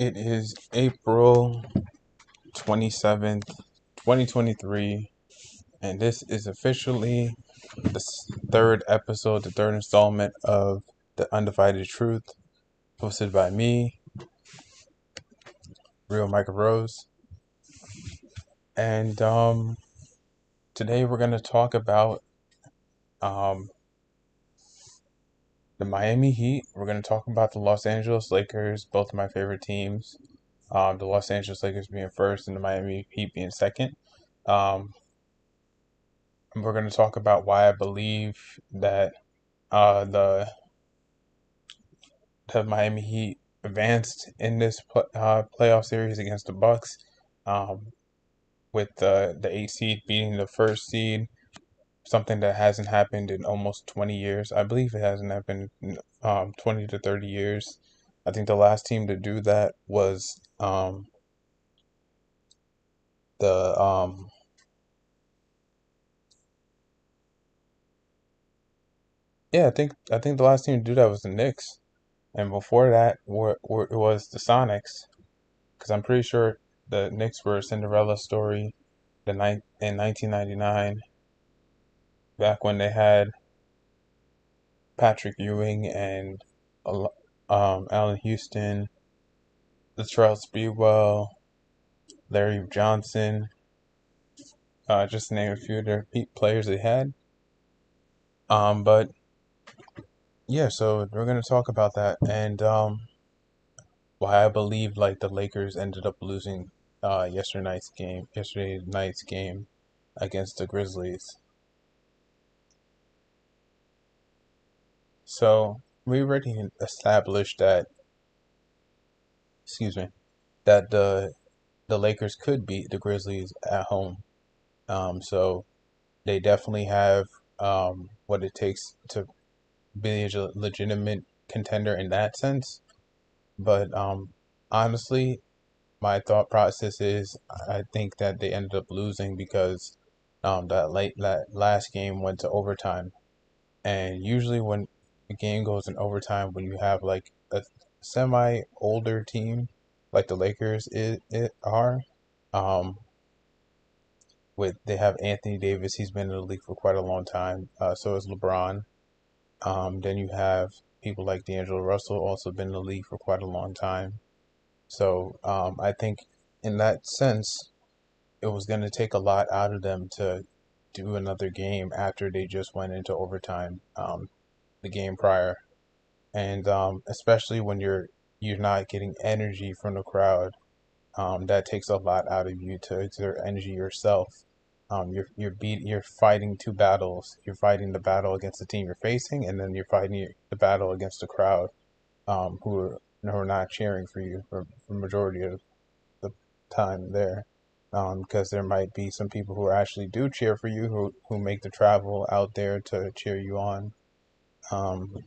It is April 27th, 2023, and this is officially the third episode, the third installment of The Undivided Truth, hosted by me, Real Micah Rose. And today we're going to talk about um, the Miami Heat. We're going to talk about the Los Angeles Lakers, both of my favorite teams. The Los Angeles Lakers being first and the Miami Heat being second. We're going to talk about why I believe that the Miami Heat advanced in this playoff series against the Bucks, um, with the 8 seed beating the first seed, something that hasn't happened in almost 20 years. I believe it hasn't happened in 20 to 30 years. I think the last team to do that was the I think the last team to do that was the Knicks, and before that it was the Sonics, because I'm pretty sure the Knicks were a Cinderella story in 1999, back when they had Patrick Ewing and Allen Houston, Latrell Sprewell, Larry Johnson, just to name a few of their players they had. But yeah, so we're gonna talk about that and why I believe like the Lakers ended up losing yesterday night's game against the Grizzlies. So we already established that, excuse me, that the Lakers could beat the Grizzlies at home. So they definitely have what it takes to be a legitimate contender in that sense. But honestly, my thought process is I think that they ended up losing because that last game went to overtime. And usually when a game goes in overtime, when you have like a semi older team like the Lakers it are, um, with they have Anthony Davis, he's been in the league for quite a long time. So is LeBron. Then you have people like D'Angelo Russell, also been in the league for quite a long time. So I think in that sense, it was going to take a lot out of them to do another game after they just went into overtime, the game prior. And especially when you're not getting energy from the crowd, that takes a lot out of you to exert energy yourself. You're fighting two battles. You're fighting the battle against the team you're facing, and then you're fighting the battle against the crowd, who are not cheering for you for the majority of the time there. Because there might be some people who actually do cheer for you, who make the travel out there to cheer you on. Um,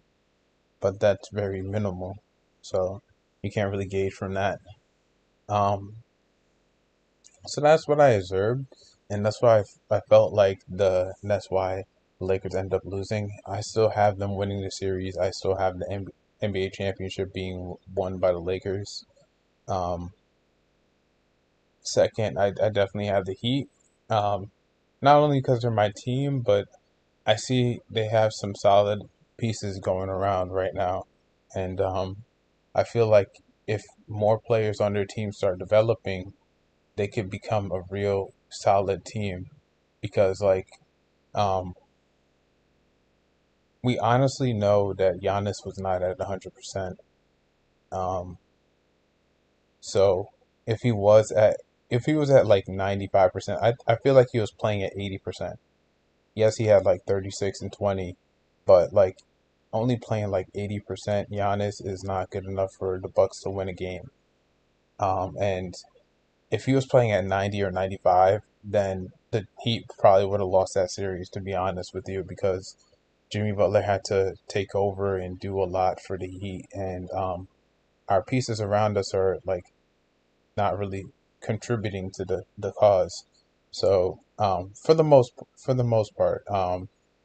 but that's very minimal, so you can't really gauge from that. Um, so that's what I observed, and that's why I felt like that's why the Lakers end up losing. I still have them winning the series. I still have the NBA championship being won by the Lakers. Um, Second, I definitely have the Heat. Um, Not only because they're my team, but I see they have some solid pieces going around right now, and I feel like if more players on their team start developing, they could become a real solid team. Because like um, we honestly know that Giannis was not at 100%. Um, so if he was at if he was at like 95%, I feel like he was playing at 80%. Yes, he had like 36 and 20, but like only playing like 80% Giannis is not good enough for the Bucks to win a game. And if he was playing at 90 or 95, then the Heat probably would have lost that series, to be honest with you, because Jimmy Butler had to take over and do a lot for the Heat, and our pieces around us are like not really contributing to the cause. So for the most part,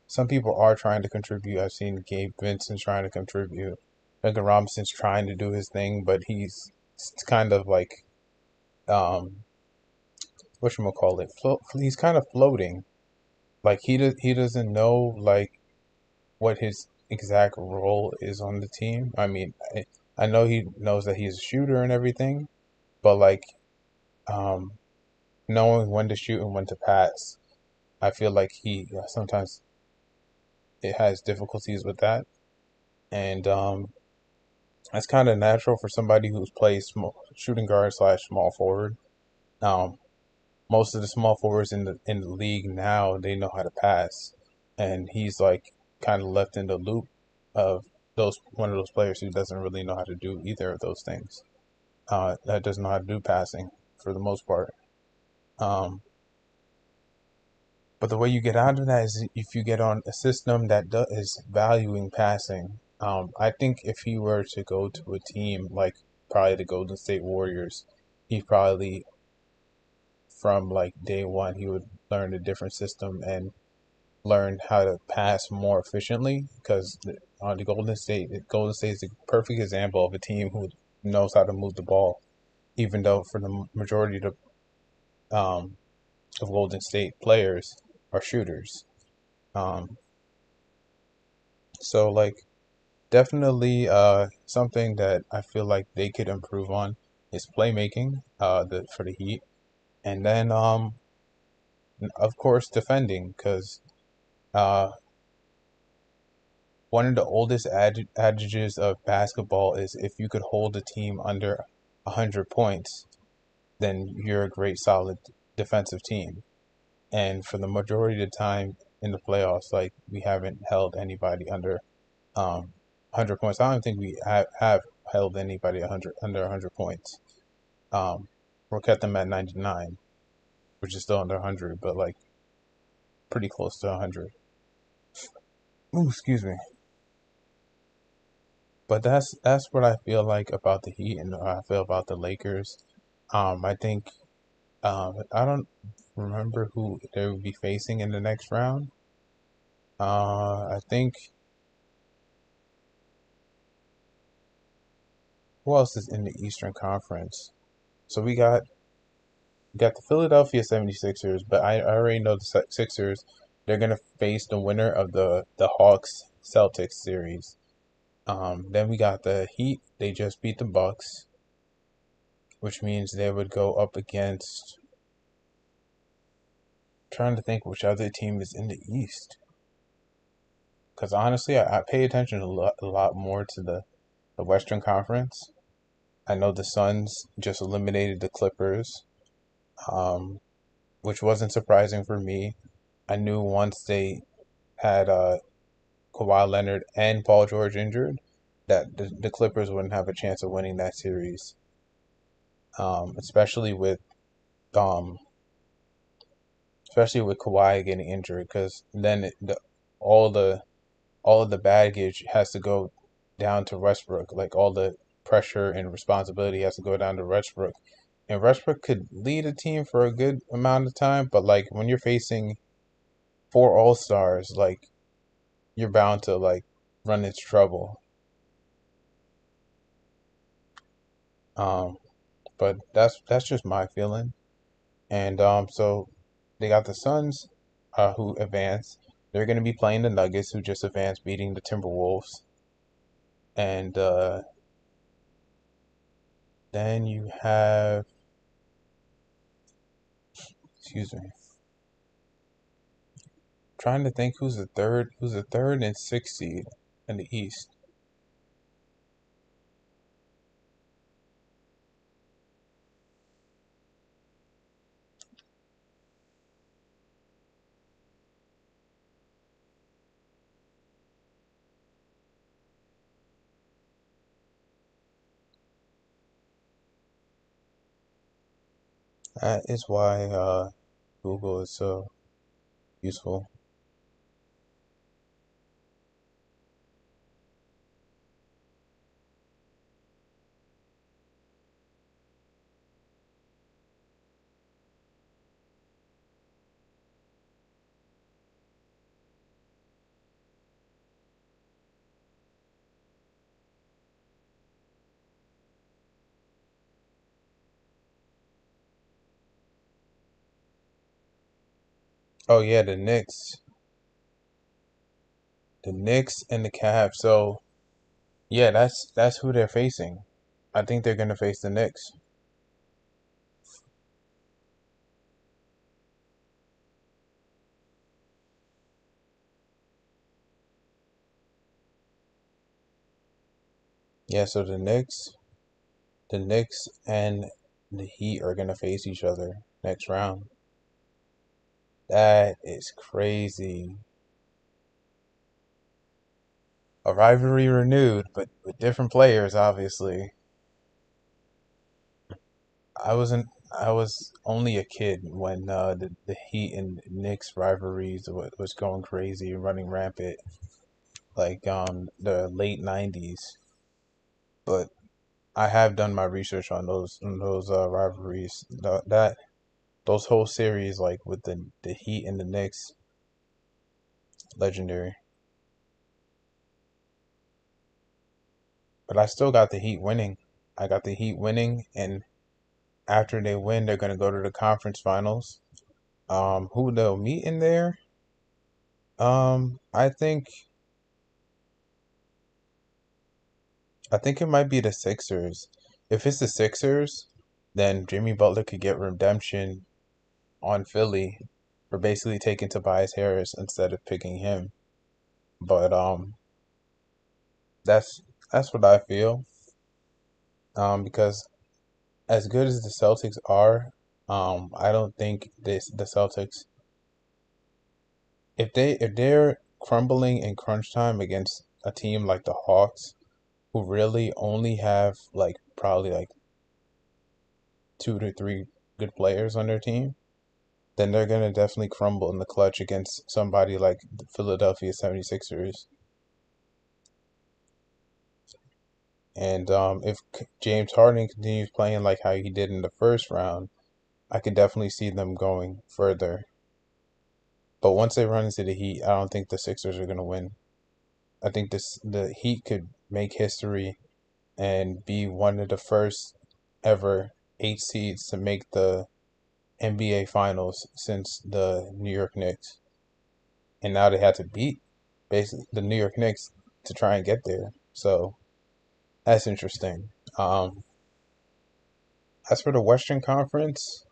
some people are trying to contribute. I've seen Gabe Vincent trying to contribute. Duncan Robinson's trying to do his thing, but he's it's kind of like whatchamacallit, he's kind of floating. Like he doesn't know like what his exact role is on the team. I mean, I know he knows that he's a shooter and everything, but like um, knowing when to shoot and when to pass, I feel like he sometimes it has difficulties with that, and that's kind of natural for somebody who's played small, shooting guard slash small forward. Um, Most of the small forwards in the league now they know how to pass, and he's like kind of left in the loop of those one of those players who doesn't really know how to do either of those things. That doesn't know how to do passing for the most part. Um, but the way you get out of that is if you get on a system that is valuing passing. I think if he were to go to a team like probably the Golden State Warriors, he probably from like day one he would learn a different system and learn how to pass more efficiently because on Golden State is a perfect example of a team who knows how to move the ball, even though for the majority of Golden State players are shooters. Um, so like definitely something that I feel like they could improve on is playmaking for the Heat, and then of course defending because uh, one of the oldest adages of basketball is if you could hold a team under 100 points, then you're a great, solid defensive team. And for the majority of the time in the playoffs, like we haven't held anybody under 100 points. I don't think we have held anybody 100 under 100 points. We're kept them at 99, which is still under 100, but like pretty close to 100. Ooh, excuse me. But that's what I feel like about the Heat and how I feel about the Lakers. I think I don't remember who they would be facing in the next round. I think who else is in the Eastern Conference? So we got the Philadelphia 76ers, but I already know the Sixers. They're gonna face the winner of the Hawks Celtics series. Then we got the Heat. They just beat the Bucks, which means they would go up against. Trying to think which other team is in the East. Because honestly, I pay attention a lot more to the Western Conference. I know the Suns just eliminated the Clippers, um, which wasn't surprising for me. I knew once they had Kawhi Leonard and Paul George injured, that the Clippers wouldn't have a chance of winning that series, especially um, especially with Kawhi getting injured, because then all the all of the baggage has to go down to Westbrook. Like all the pressure and responsibility has to go down to Westbrook. And Westbrook could lead a team for a good amount of time, but like when you're facing four All Stars, like you're bound to like run into trouble. Um, but that's just my feeling. And so they got the Suns, who advanced. They're going to be playing the Nuggets, who just advanced, beating the Timberwolves. And then you have, excuse me, trying to think who's the third and sixth seed in the East. That is why Google is so useful. Oh yeah, the Knicks and the Cavs. So yeah, that's who they're facing. I think they're gonna face the Knicks. Yeah, so the Knicks and the Heat are gonna face each other next round. That is crazy. A rivalry renewed, but with different players, obviously. I was only a kid when the Heat and Knicks rivalries was going crazy and running rampant, like the late '90s. But I have done my research on those rivalries. That those whole series, like with the Heat and the Knicks, legendary. But I still got the Heat winning. I got the Heat winning, and after they win, they're gonna go to the conference finals. Who they'll meet in there? I think it might be the Sixers. If it's the Sixers, then Jimmy Butler could get redemption on Philly for basically taking Tobias Harris instead of picking him. But that's that's what I feel. Because as good as the Celtics are, I don't think the Celtics, if they're crumbling in crunch time against a team like the Hawks, who really only have like probably like 2 to 3 good players on their team, then they're gonna definitely crumble in the clutch against somebody like the Philadelphia 76ers. And if James Harden continues playing like how he did in the first round, I could definitely see them going further. But once they run into the Heat, I don't think the Sixers are gonna win. I think the Heat could make history and be one of the first ever 8 seeds to make the NBA Finals since the New York Knicks. And now they had to beat basically the New York Knicks to try and get there. So that's interesting. As for the Western Conference,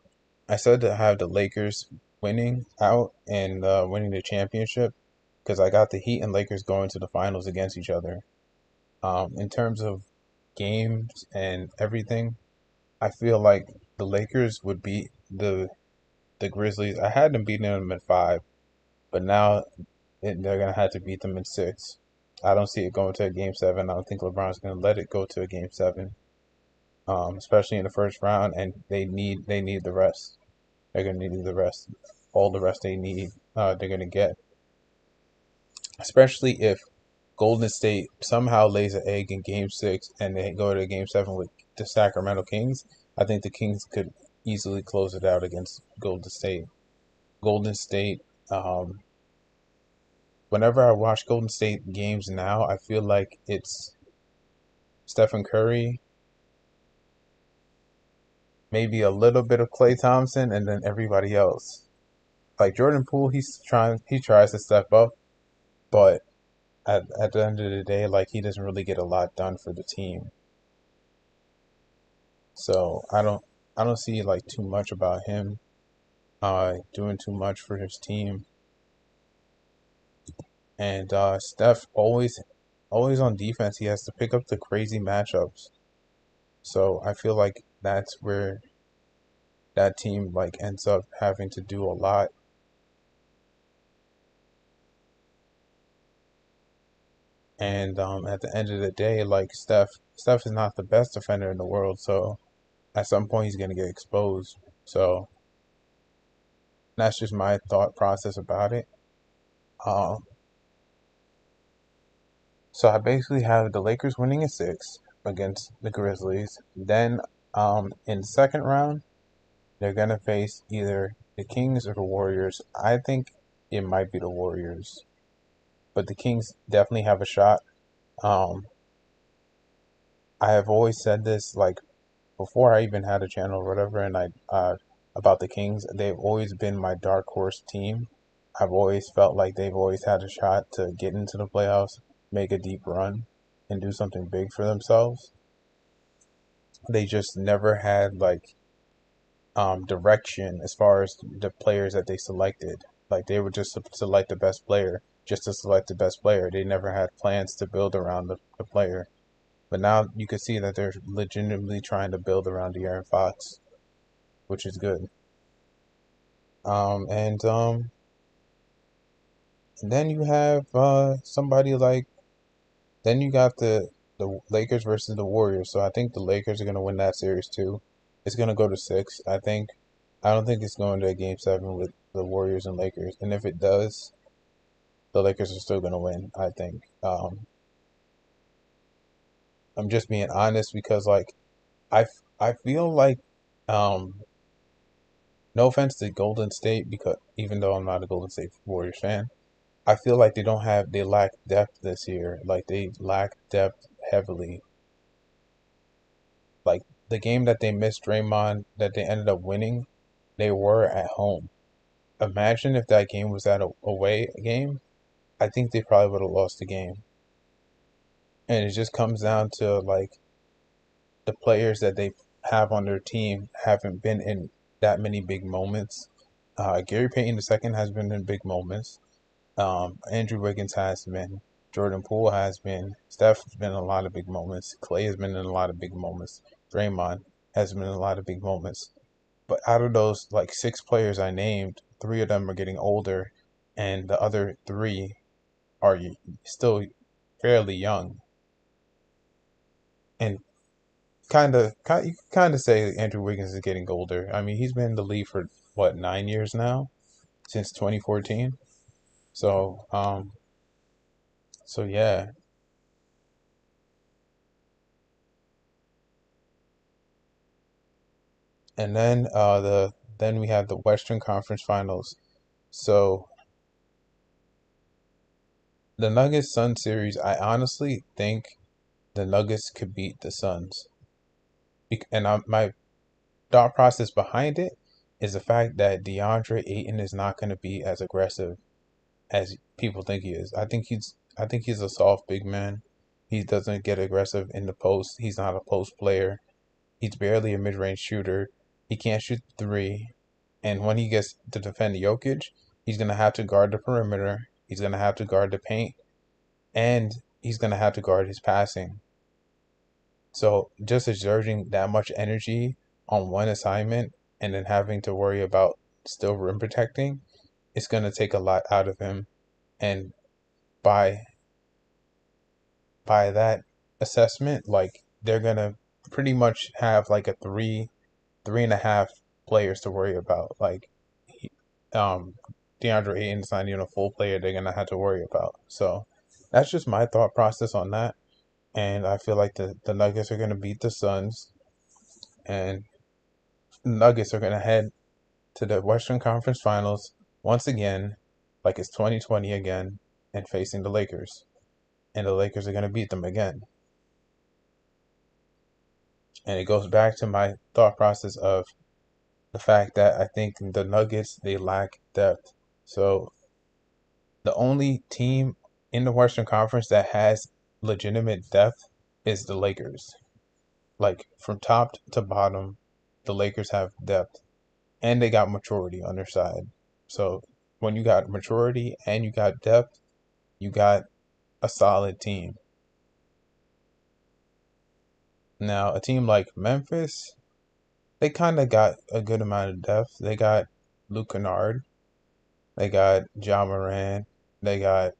I said to have the Lakers winning out and winning the championship because I got the Heat and Lakers going to the finals against each other. In terms of games and everything, I feel like the Lakers would beat the Grizzlies. I had them beating them in 5, but now they're gonna have to beat them in 6. I don't see it going to a game 7. I don't think LeBron's gonna let it go to a game 7, especially in the first round. And they need the rest. They're gonna need the rest, all the rest they need. They're gonna get, especially if Golden State somehow lays an egg in Game 6 and they go to Game 7 with the Sacramento Kings. I think the Kings could easily close it out against Golden State. Golden State. Um, Whenever I watch Golden State games now, I feel like it's Stephen Curry, maybe a little bit of Klay Thompson, and then everybody else. Like Jordan Poole, he tries to step up, but at the end of the day, like he doesn't really get a lot done for the team. So I don't see like too much about him doing too much for his team. And Steph always on defense, he has to pick up the crazy matchups. So I feel like that's where that team like ends up having to do a lot. And at the end of the day, like Steph is not the best defender in the world, so at some point he's gonna get exposed. So that's just my thought process about it. Um, so I basically have the Lakers winning in 6 against the Grizzlies. Then in the second round, they're gonna face either the Kings or the Warriors. I think it might be the Warriors, but the Kings definitely have a shot. Um, I have always said this like before I even had a channel or whatever, and I about the Kings. They've always been my dark horse team. I've always felt like they've always had a shot to get into the playoffs, make a deep run, and do something big for themselves. They just never had like direction as far as the players that they selected. Like they would just select the best player just to select the best player. They never had plans to build around the player. But now you can see that they're legitimately trying to build around De'Aaron Fox, which is good. And then you have somebody like then you got the Lakers versus the Warriors. So I think the Lakers are gonna win that series too. It's gonna go to 6. I think. I don't think it's going to a game 7 with the Warriors and Lakers. And if it does, the Lakers are still gonna win. I think. I'm just being honest because like I feel like um no offense to Golden State because even though I'm not a Golden State Warriors fan, I feel like they lack depth this year. Like they lack depth heavily. Like the game that they missed Draymond that they ended up winning, they were at home. Imagine if that game was at a away game. I think they probably would have lost the game. And it just comes down to like the players that they have on their team haven't been in that many big moments. Gary Payton II has been in big moments. Andrew Wiggins has been. Jordan Poole has been. Steph has been in a lot of big moments. Clay has been in a lot of big moments. Draymond has been in a lot of big moments. But out of those like 6 players I named, 3 of them are getting older, and the other 3 are still fairly young. And you kind of say Andrew Wiggins is getting older. I mean, he's been in the league for what 9 years now, since 2014. So so yeah. And then we have the Western Conference Finals. So the Nuggets Sun series, I honestly think the Nuggets could beat the Suns. My thought process behind it is the fact that DeAndre Ayton is not going to be as aggressive as people think he is. I think he's a soft big man. He doesn't get aggressive in the post. He's not a post player. He's barely a mid-range shooter. He can't shoot the three. And when he gets to defend Jokic, he's going to have to guard the perimeter. He's going to have to guard the paint. And he's going to have to guard his passing. So just exerting that much energy on one assignment and then having to worry about still rim protecting, it's going to take a lot out of him. And by that assessment, like they're going to pretty much have like a 3.5 players to worry about. Like, um, DeAndre Ayton's not even a full player they're gonna have to worry about. So that's just my thought process on that. And I feel like the Nuggets are gonna beat the Suns, and the Nuggets are gonna head to the Western Conference Finals once again, like it's 2020 again, and facing the Lakers. And the Lakers are gonna beat them again. And it goes back to my thought process of the fact that I think the Nuggets they lack depth. So the only team in the Western Conference that has legitimate depth is the Lakers. Like from top to bottom, the Lakers have depth and they got maturity on their side. So when you got maturity and you got depth, you got a solid team. Now, a team like Memphis, they kind of got a good amount of depth. They got Luke Kennard, they got John Moran, they got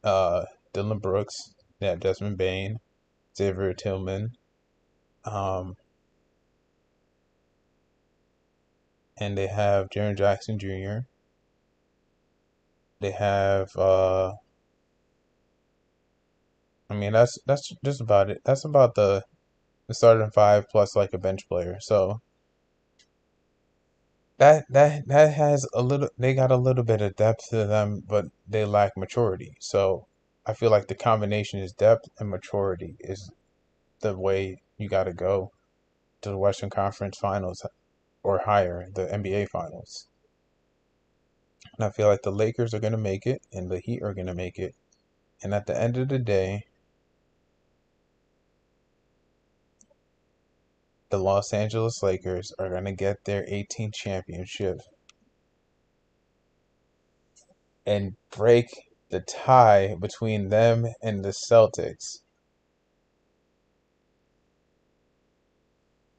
uh, Dylan Brooks, they have Desmond Bain, Xavier Tillman, um, and they have Jaren Jackson Jr. They have, I mean, that's just about it. That's about the starting 5 plus like a bench player. So that has a little. They got a little bit of depth to them, but they lack maturity. So I feel like the combination is depth and maturity is the way you got to go to the Western Conference Finals or higher, the NBA Finals. And I feel like the Lakers are going to make it and the Heat are going to make it. And at the end of the day, the Los Angeles Lakers are going to get their 18th championship and break the tie between them and the Celtics.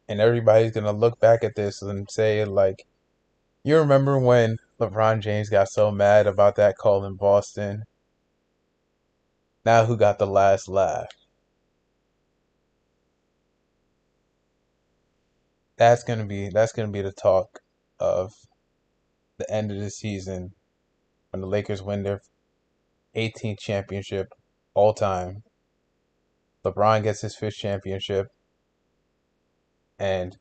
And everybody's going to look back at this and say, like, you remember when LeBron James got so mad about that call in Boston? Now who got the last laugh? That's gonna be the talk of the end of the season when the Lakers win their 18th championship all time. LeBron gets his fifth championship, and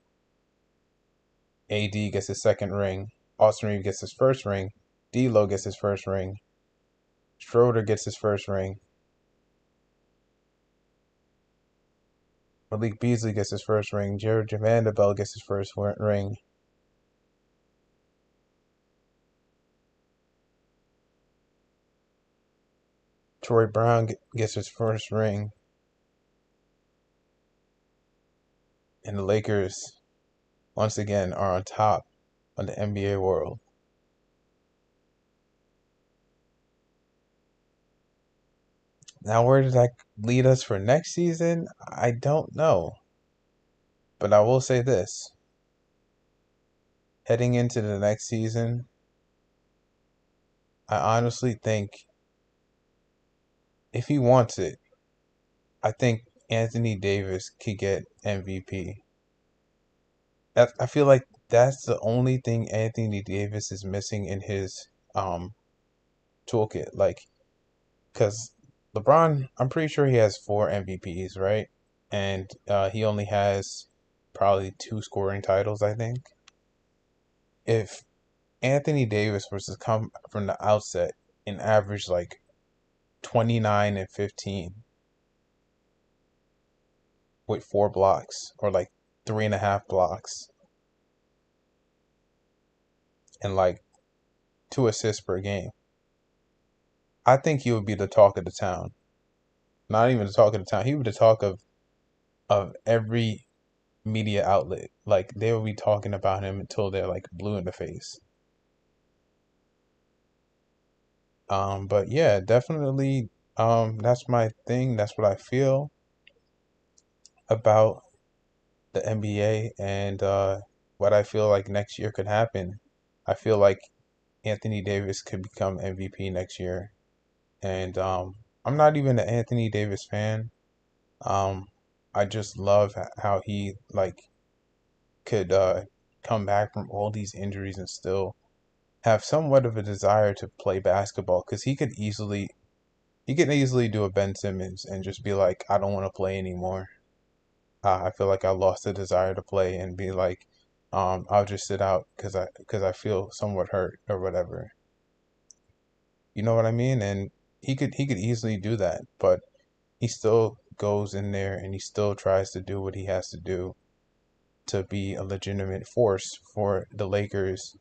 AD gets his second ring. Austin Reeves gets his first ring. D'Lo gets his first ring. Schroeder gets his first ring. Malik Beasley gets his first ring. Jared Vanderbilt gets his first ring. Troy Brown gets his first ring. And the Lakers, once again, are on top of the NBA world. Now, where does that lead us for next season? I don't know. But I will say this. Heading into the next season, I honestly think if he wants it, I think Anthony Davis could get MVP. I feel like that's the only thing Anthony Davis is missing in his toolkit. Like, because LeBron, I'm pretty sure he has 4 MVPs, right? And he only has probably 2 scoring titles, I think. If Anthony Davis was to come from the outset and average like 29 and 15 with 4 blocks or like 3.5 blocks and like 2 assists per game, I think he would be the talk of the town. Not even the talk of the town. He would be the talk of every media outlet. Like they will be talking about him until they're like blue in the face. But yeah, definitely. That's my thing. That's what I feel about the NBA and what I feel like next year could happen. I feel like Anthony Davis could become MVP next year, and I'm not even an Anthony Davis fan. Um, I just love how he like could come back from all these injuries and still have somewhat of a desire to play basketball because he could easily do a Ben Simmons and just be like, I don't want to play anymore. I feel like I lost the desire to play and be like, I'll just sit out because I feel somewhat hurt or whatever. You know what I mean? And he could easily do that, but he still goes in there and he still tries to do what he has to do to be a legitimate force for the Lakers,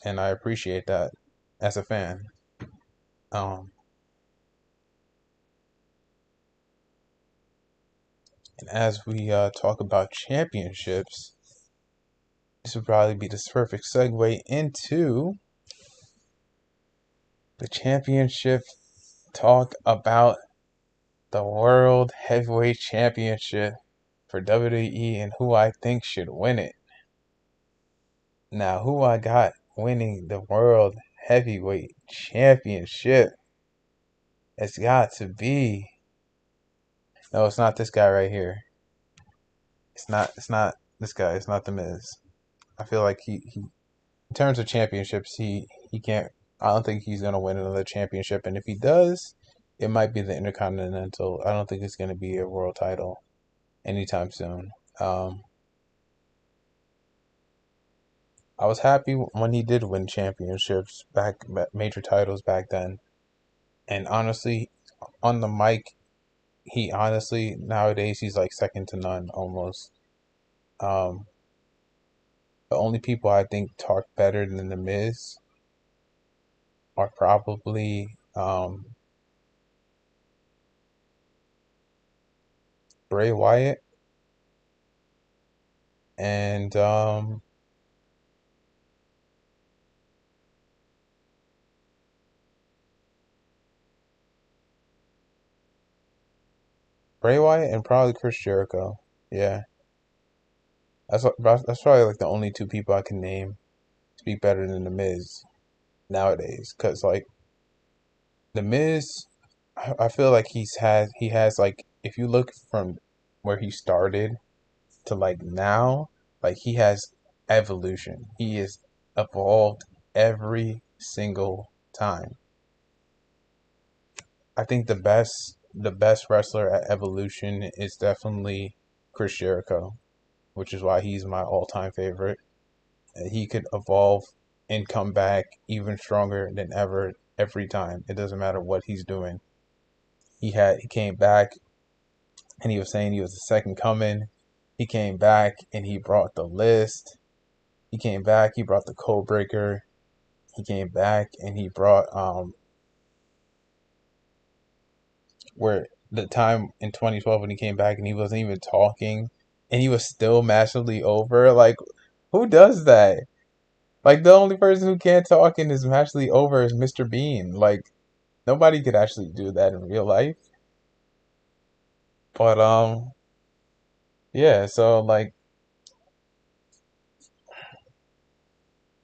and I appreciate that as a fan. Um, and as we talk about championships, this would probably be the perfect segue into the championship talk about the World Heavyweight Championship for WWE and who I think should win it. Now, who I got winning the World Heavyweight Championship? It's got to be. No, it's not this guy right here. It's not this guy. It's not the Miz. I feel like he in terms of championships, he can't. I don't think he's gonna win another championship, and if he does, it might be the Intercontinental. I don't think it's gonna be a world title anytime soon. I was happy when he did win championships back, major titles back then, and honestly, on the mic, he honestly nowadays he's like second to none almost. Um, the only people I think talk better than the Miz are probably Bray Wyatt and probably Chris Jericho. Yeah, that's probably like the only two people I can name to be better than the Miz nowadays. Cause like the Miz, I feel like he has like if you look from where he started to like now, like he has evolution. He is evolved every single time. I think the best wrestler at evolution is definitely Chris Jericho, which is why he's my all time favorite. He could evolve and come back even stronger than ever every time. It doesn't matter what he's doing. He came back and he was saying he was the second coming. He came back and he brought the list. He came back, he brought the code breaker. He came back and he brought where the time in 2012 when he came back and he wasn't even talking and he was still massively over. Like, who does that? Like, the only person who can't talk and is massively over is Mr. Bean. Like, nobody could actually do that in real life. But yeah. So like,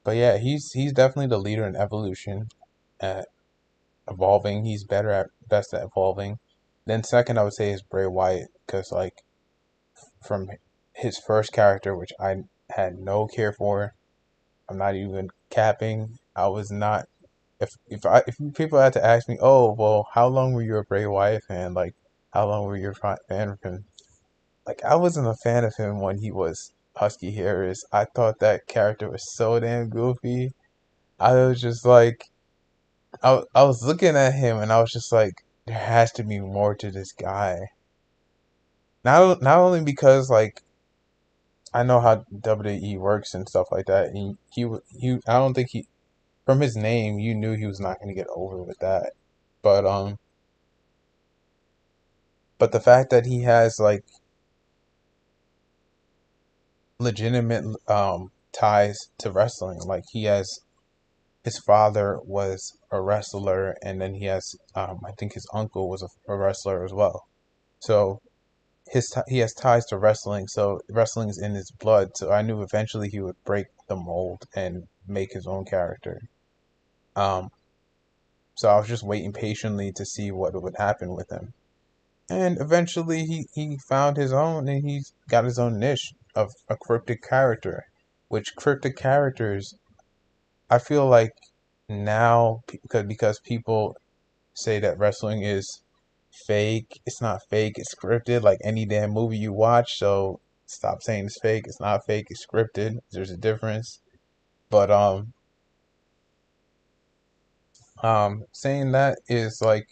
but yeah, he's definitely the leader in evolution, at evolving. He's better at best at evolving. Then second, I would say is Bray Wyatt because like from his first character, which I had no care for. I'm not even capping. I was not. If people had to ask me, oh well, how long were you a Bray Wyatt fan? Like, how long were you a fan of him? Like, I wasn't a fan of him when he was Husky Harris. I thought that character was so damn goofy. I was just like, I was looking at him and I was just like, there has to be more to this guy. Not only because like I know how WWE works and stuff like that. He I don't think he from his name you knew he was not going to get over with that. But but the fact that he has like legitimate ties to wrestling, like he has his father was a wrestler and then he has I think his uncle was a wrestler as well. So he has ties to wrestling, so wrestling is in his blood. So I knew eventually he would break the mold and make his own character. Um, so I was just waiting patiently to see what would happen with him. And eventually he found his own and he's got his own niche of a cryptic character, which cryptic characters, I feel like now because people say that wrestling is fake, it's not fake, it's scripted like any damn movie you watch. So stop saying it's fake, it's not fake, it's scripted. There's a difference. But saying that is like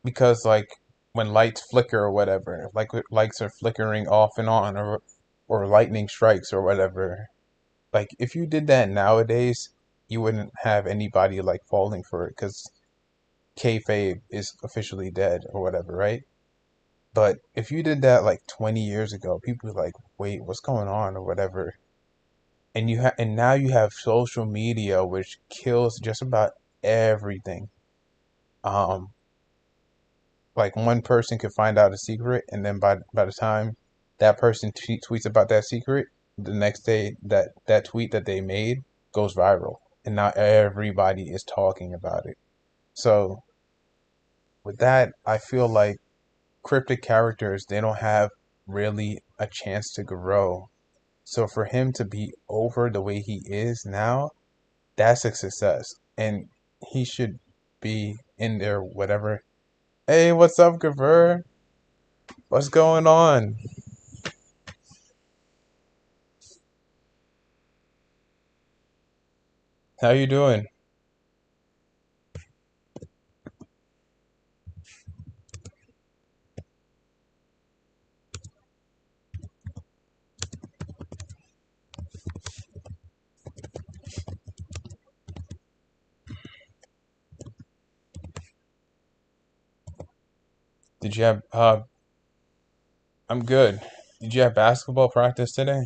because like when lights flicker or whatever, like lights are flickering off and on, or lightning strikes or whatever. Like if you did that nowadays, you wouldn't have anybody like falling for it because kayfabe is officially dead or whatever, right? But if you did that like 20 years ago, people would be like, "Wait, what's going on?" or whatever. And now you have social media, which kills just about everything. Um, like one person could find out a secret, and then by the time that person tweets about that secret, the next day that tweet that they made goes viral, and now everybody is talking about it. So with that, I feel like cryptic characters they don't have really a chance to grow. So for him to be over the way he is now, that's a success, and he should be in there. Whatever. Hey, what's up, Gaver? What's going on? How you doing? Did you have I'm good. Did you have basketball practice today?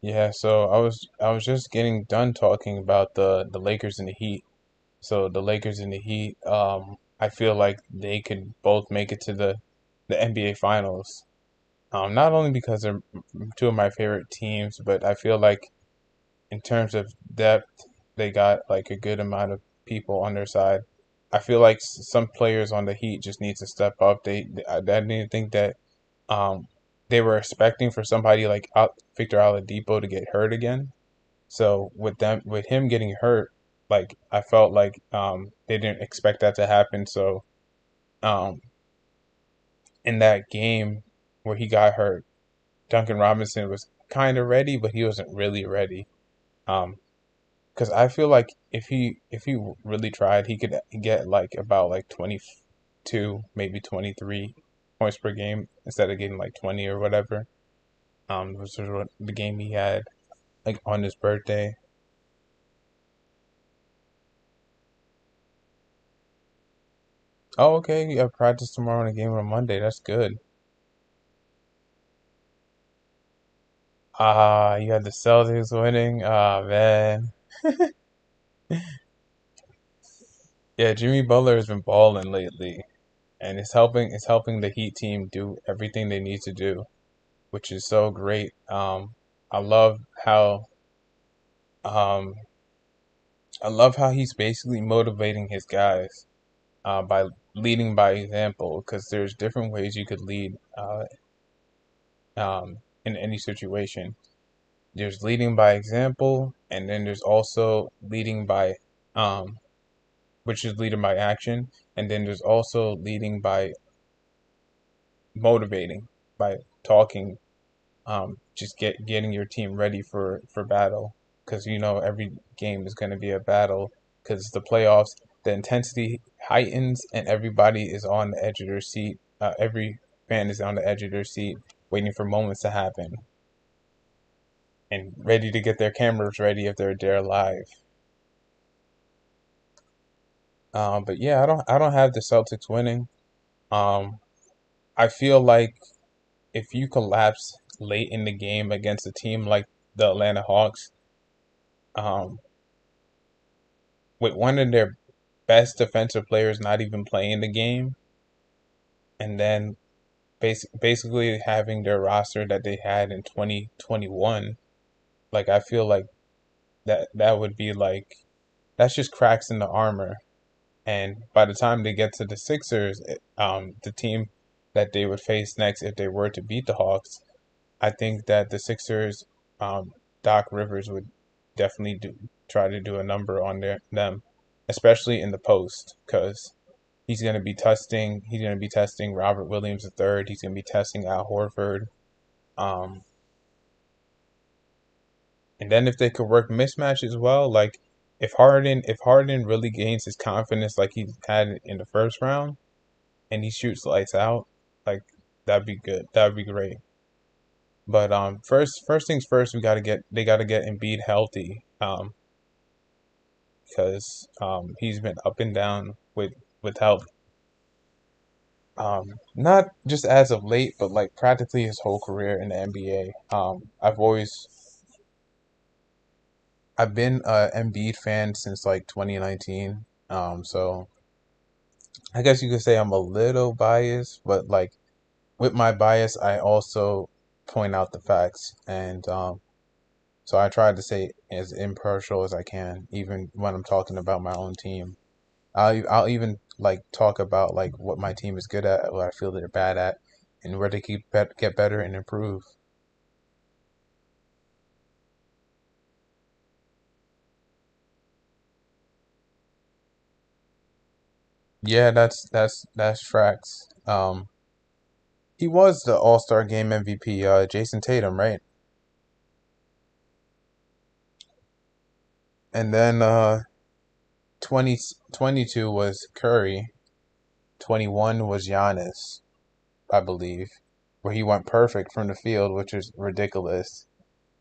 Yeah, so I was just getting done talking about the Lakers and the Heat. So the Lakers and the Heat, I feel like they could both make it to the NBA Finals. Not only because they're two of my favorite teams, but I feel like in terms of depth, they got like a good amount of people on their side. I feel like some players on the Heat just need to step up. I didn't think that um they were expecting for somebody like Victor Oladipo to get hurt again. So with him getting hurt, like I felt like they didn't expect that to happen. So um in that game where he got hurt, Duncan Robinson was kind of ready, but he wasn't really ready. Um, because I feel like if he really tried, he could get like about like 22, maybe 23 points per game instead of getting like 20 or whatever. Which was what the game he had like on his birthday. Oh, okay. You have practice tomorrow and a game on Monday. That's good. Ah, you had the Celtics winning. Ah, man. Yeah, Jimmy Butler has been balling lately, and it's helping the Heat team do everything they need to do, which is so great. I love how um I love how he's basically motivating his guys by leading by example, because there's different ways you could lead in any situation. There's leading by example, and then there's also leading by um which is leading by action, and then there's also leading by motivating, by talking, just getting your team ready for battle, because you know every game is going to be a battle, because the playoffs, the intensity heightens and everybody is on the edge of their seat. Every fan is on the edge of their seat, waiting for moments to happen and ready to get their cameras ready if they're there live. But yeah, I don't have the Celtics winning. Um, I feel like if you collapse late in the game against a team like the Atlanta Hawks, um, with one of their best defensive players not even playing the game, and then basically having their roster that they had in 2021, like I feel like that would be like that's just cracks in the armor. And by the time they get to the Sixers, the team that they would face next if they were to beat the Hawks, I think that the Sixers, Doc Rivers would definitely try to do a number on them, especially in the post, because he's gonna be testing Robert Williams III. He's gonna be testing Al Horford. Um, and then if they could work mismatch as well, like if Harden really gains his confidence like he had in the first round and he shoots lights out, like that'd be good. That'd be great. But first things first, they gotta get Embiid healthy. Because he's been up and down with health. Not just as of late, but like practically his whole career in the NBA. I've been a Embiid fan since like 2019. So I guess you could say I'm a little biased, but like with my bias, I also point out the facts, and so I try to say as impartial as I can, even when I'm talking about my own team. I'll even like talk about like what my team is good at, what I feel they're bad at, and where they get better and improve. Yeah, that's facts. He was the All-Star Game MVP, Jason Tatum, right? And then 2022 was Curry. 21 was Giannis, I believe, where he went perfect from the field, which is ridiculous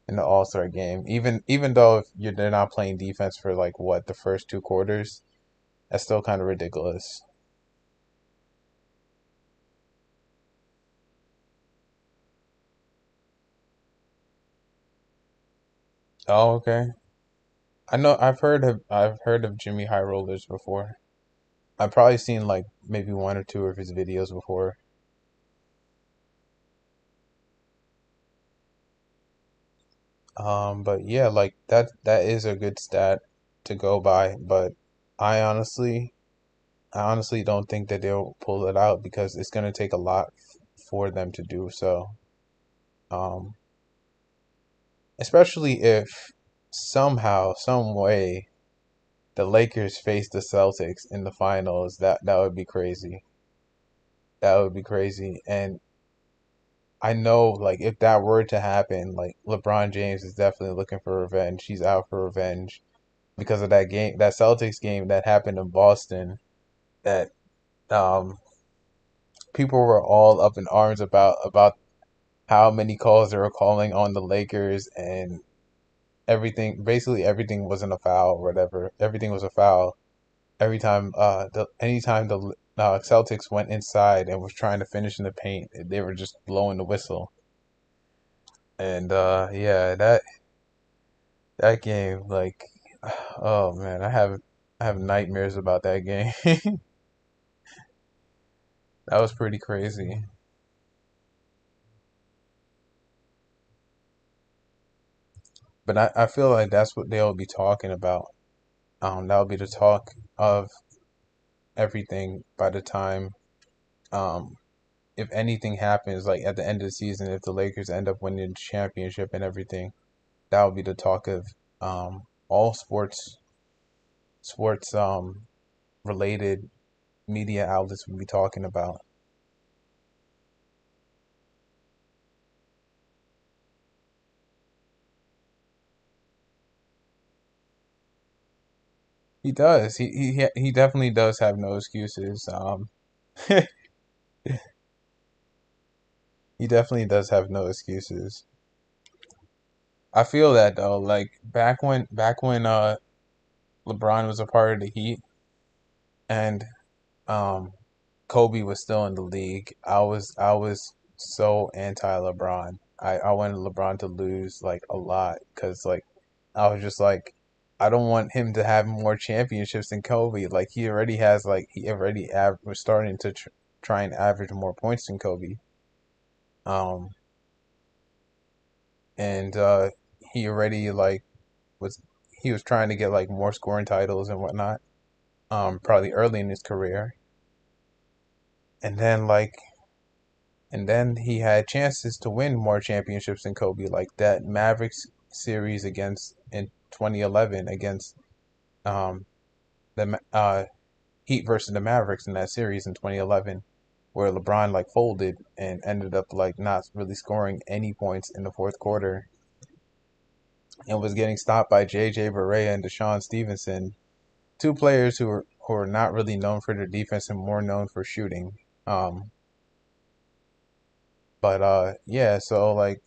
in the All-Star game. Even though if they're not playing defense for like what the first two quarters, that's still kind of ridiculous. Oh, okay. I know I've heard of Jimmy High Rollers before. I've probably seen like maybe one or two of his videos before. But yeah, like that is a good stat to go by, but I honestly I honestly don't think that they'll pull it out because it's gonna take a lot for them to do so. Um, Especially if somehow, some way the Lakers face the Celtics in the finals, that would be crazy. That would be crazy. And I know like if that were to happen, like LeBron James is definitely looking for revenge. He's out for revenge because of that game, that Celtics game that happened in Boston, that um people were all up in arms about how many calls they were calling on the Lakers and everything. Basically, everything wasn't a foul or whatever. Everything was a foul. Every time, anytime the Celtics went inside and was trying to finish in the paint, they were just blowing the whistle. And yeah, that game, like, oh man, I have nightmares about that game. That was pretty crazy. But I feel like that's what they'll be talking about. That'll be the talk of everything by the time, um, if anything happens, like at the end of the season, if the Lakers end up winning the championship and everything, that'll be the talk of all sports related media outlets will be talking about. He does. He definitely does have no excuses. He definitely does have no excuses. I feel that though. Like back when LeBron was a part of the Heat and um Kobe was still in the league, I was so anti LeBron. I wanted LeBron to lose like a lot because like I was just like I don't want him to have more championships than Kobe. Like he already has like he already was starting to try and average more points than Kobe. Um and he already like was he was trying to get like more scoring titles and whatnot. Probably early in his career, and then he had chances to win more championships than Kobe, like that Mavericks series against in 2011 against um the Heat versus the Mavericks in that series in 2011, where LeBron like folded and ended up like not really scoring any points in the fourth quarter and was getting stopped by JJ Barea and Deshaun Stevenson, two players who are not really known for their defense and more known for shooting. Um, but yeah, so like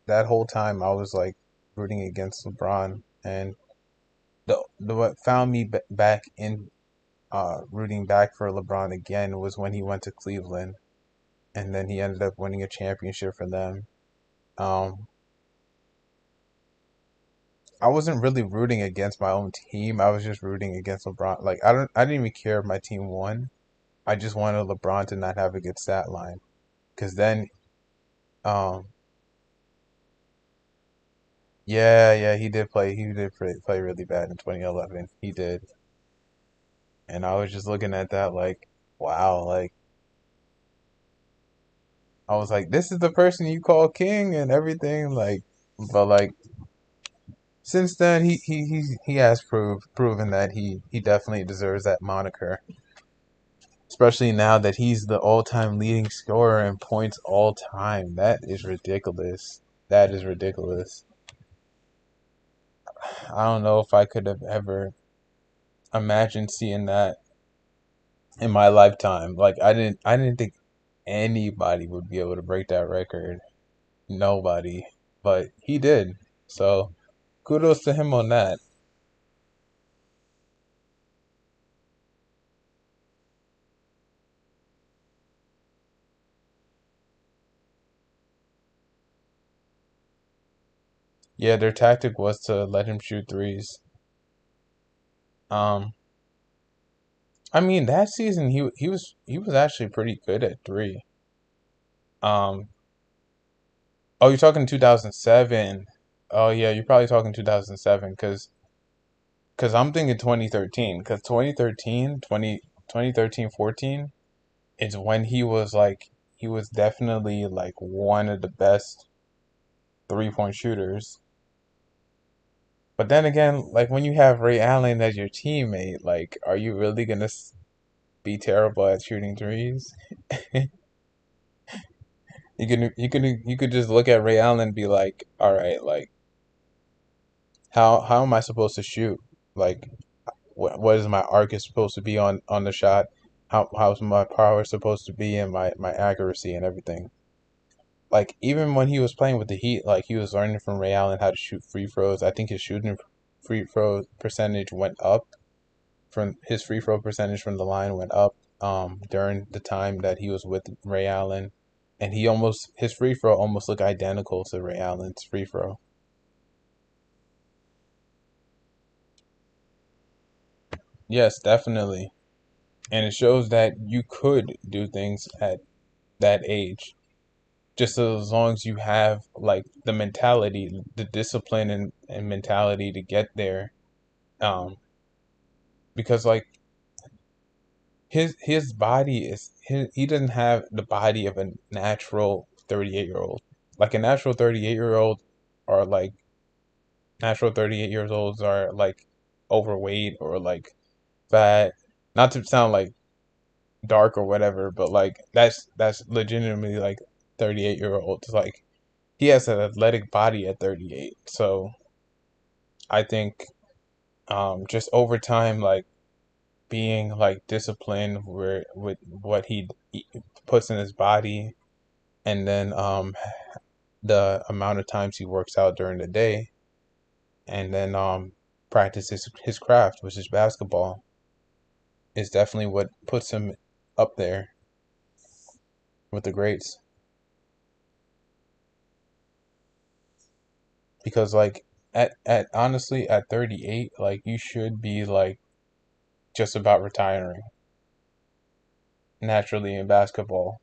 that whole time I was like rooting against LeBron, and the what found me back in rooting back for LeBron again was when he went to Cleveland, and then he ended up winning a championship for them. Um, I wasn't really rooting against my own team. I was just rooting against LeBron. Like I didn't even care if my team won. I just wanted LeBron to not have a good stat line, because then, um, yeah, yeah, he did play. He did play really bad in 2011. He did, and I was just looking at that like, wow, like I was like, this is the person you call king and everything, like, but like since then he has proven that he definitely deserves that moniker. especially now that he's the all-time leading scorer in points all time. That is ridiculous. That is ridiculous. I don't know if I could have ever imagined seeing that in my lifetime. Like I didn't think anybody would be able to break that record. Nobody. But he did. So kudos to him on that. Yeah, their tactic was to let him shoot threes. Um I mean that season he was actually pretty good at three. Um oh, you're talking 2007. Oh yeah, you're probably talking 2007 cuz I'm thinking 2013 cuz 2013 14 is when he was definitely like one of the best three-point shooters. But then again, like when you have Ray Allen as your teammate, like are you really gonna be terrible at shooting threes? You could just look at Ray Allen and be like, all right, like how am I supposed to shoot? Like what is my arc is supposed to be on the shot? How's my power supposed to be and my accuracy and everything? Like even when he was playing with the Heat, like he was learning from Ray Allen how to shoot free throws. I think his shooting free throw percentage went up from his free throw percentage from the line went up during the time that he was with Ray Allen, and his free throw almost looked identical to Ray Allen's free throw. Yes, definitely, and it shows that you could do things at that age, just as long as you have like the mentality, the discipline and mentality to get there. Um, because like his body he doesn't have the body of a natural 38-year old. Like a natural 38-year old are like natural 38 years olds are like overweight or like fat. Not to sound like dark or whatever, but like that's legitimately like 38-year olds. Like he has an athletic body at 38. So I think just over time like being like disciplined where with what puts in his body and then the amount of times he works out during the day and then practices his craft, which is basketball, is definitely what puts him up there with the greats. Because like at honestly at 38, like you should be like just about retiring naturally in basketball.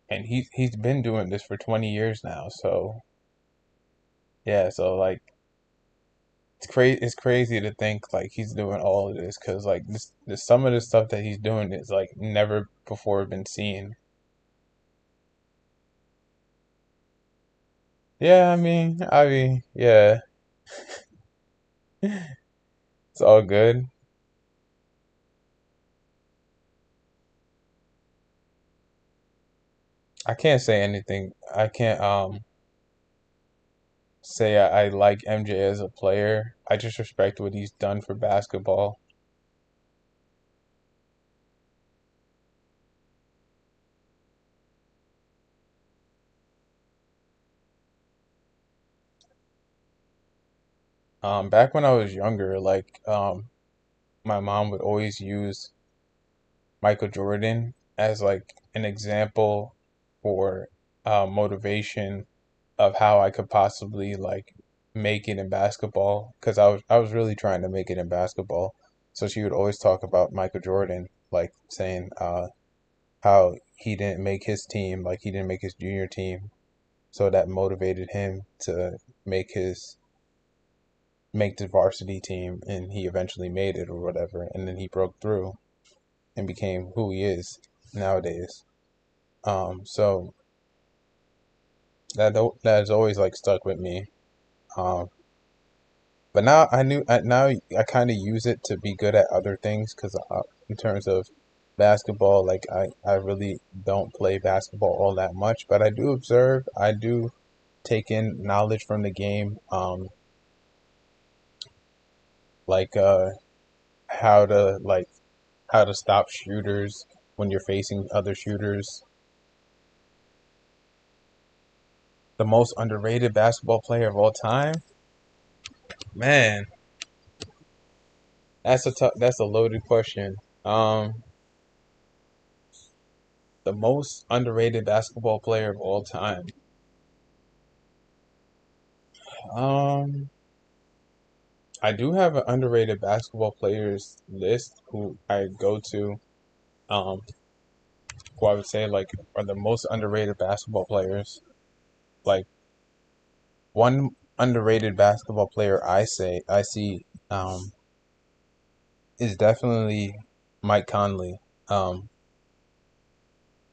And he's been doing this for 20 years now, so yeah, so like it's crazy to think like he's doing all of this because like this some of the stuff that he's doing is like never before been seen. Yeah, I mean, yeah, it's all good. I can't say anything. I can't say I like MJ as a player. I just respect what he's done for basketball. Back when I was younger, like my mom would always use Michael Jordan as like an example for motivation of how I could possibly like make it in basketball because I was really trying to make it in basketball. So she would always talk about Michael Jordan, like saying how he didn't make his team, like he didn't make his junior team, so that motivated him to make his make the varsity team, and he eventually made it or whatever, and then he broke through and became who he is nowadays. So that has always like stuck with me. Um, but now I kind of use it to be good at other things because in terms of basketball. Like I really don't play basketball all that much, but I do observe. I do take in knowledge from the game, like how to like how to stop shooters when you're facing other shooters. The most underrated basketball player of all time, man. That's a loaded question. Um, the most underrated basketball player of all time. Um, I do have an underrated basketball players list who I go to. Um, who I would say like are the most underrated basketball players. Like one underrated basketball player I see is definitely Mike Conley. Um,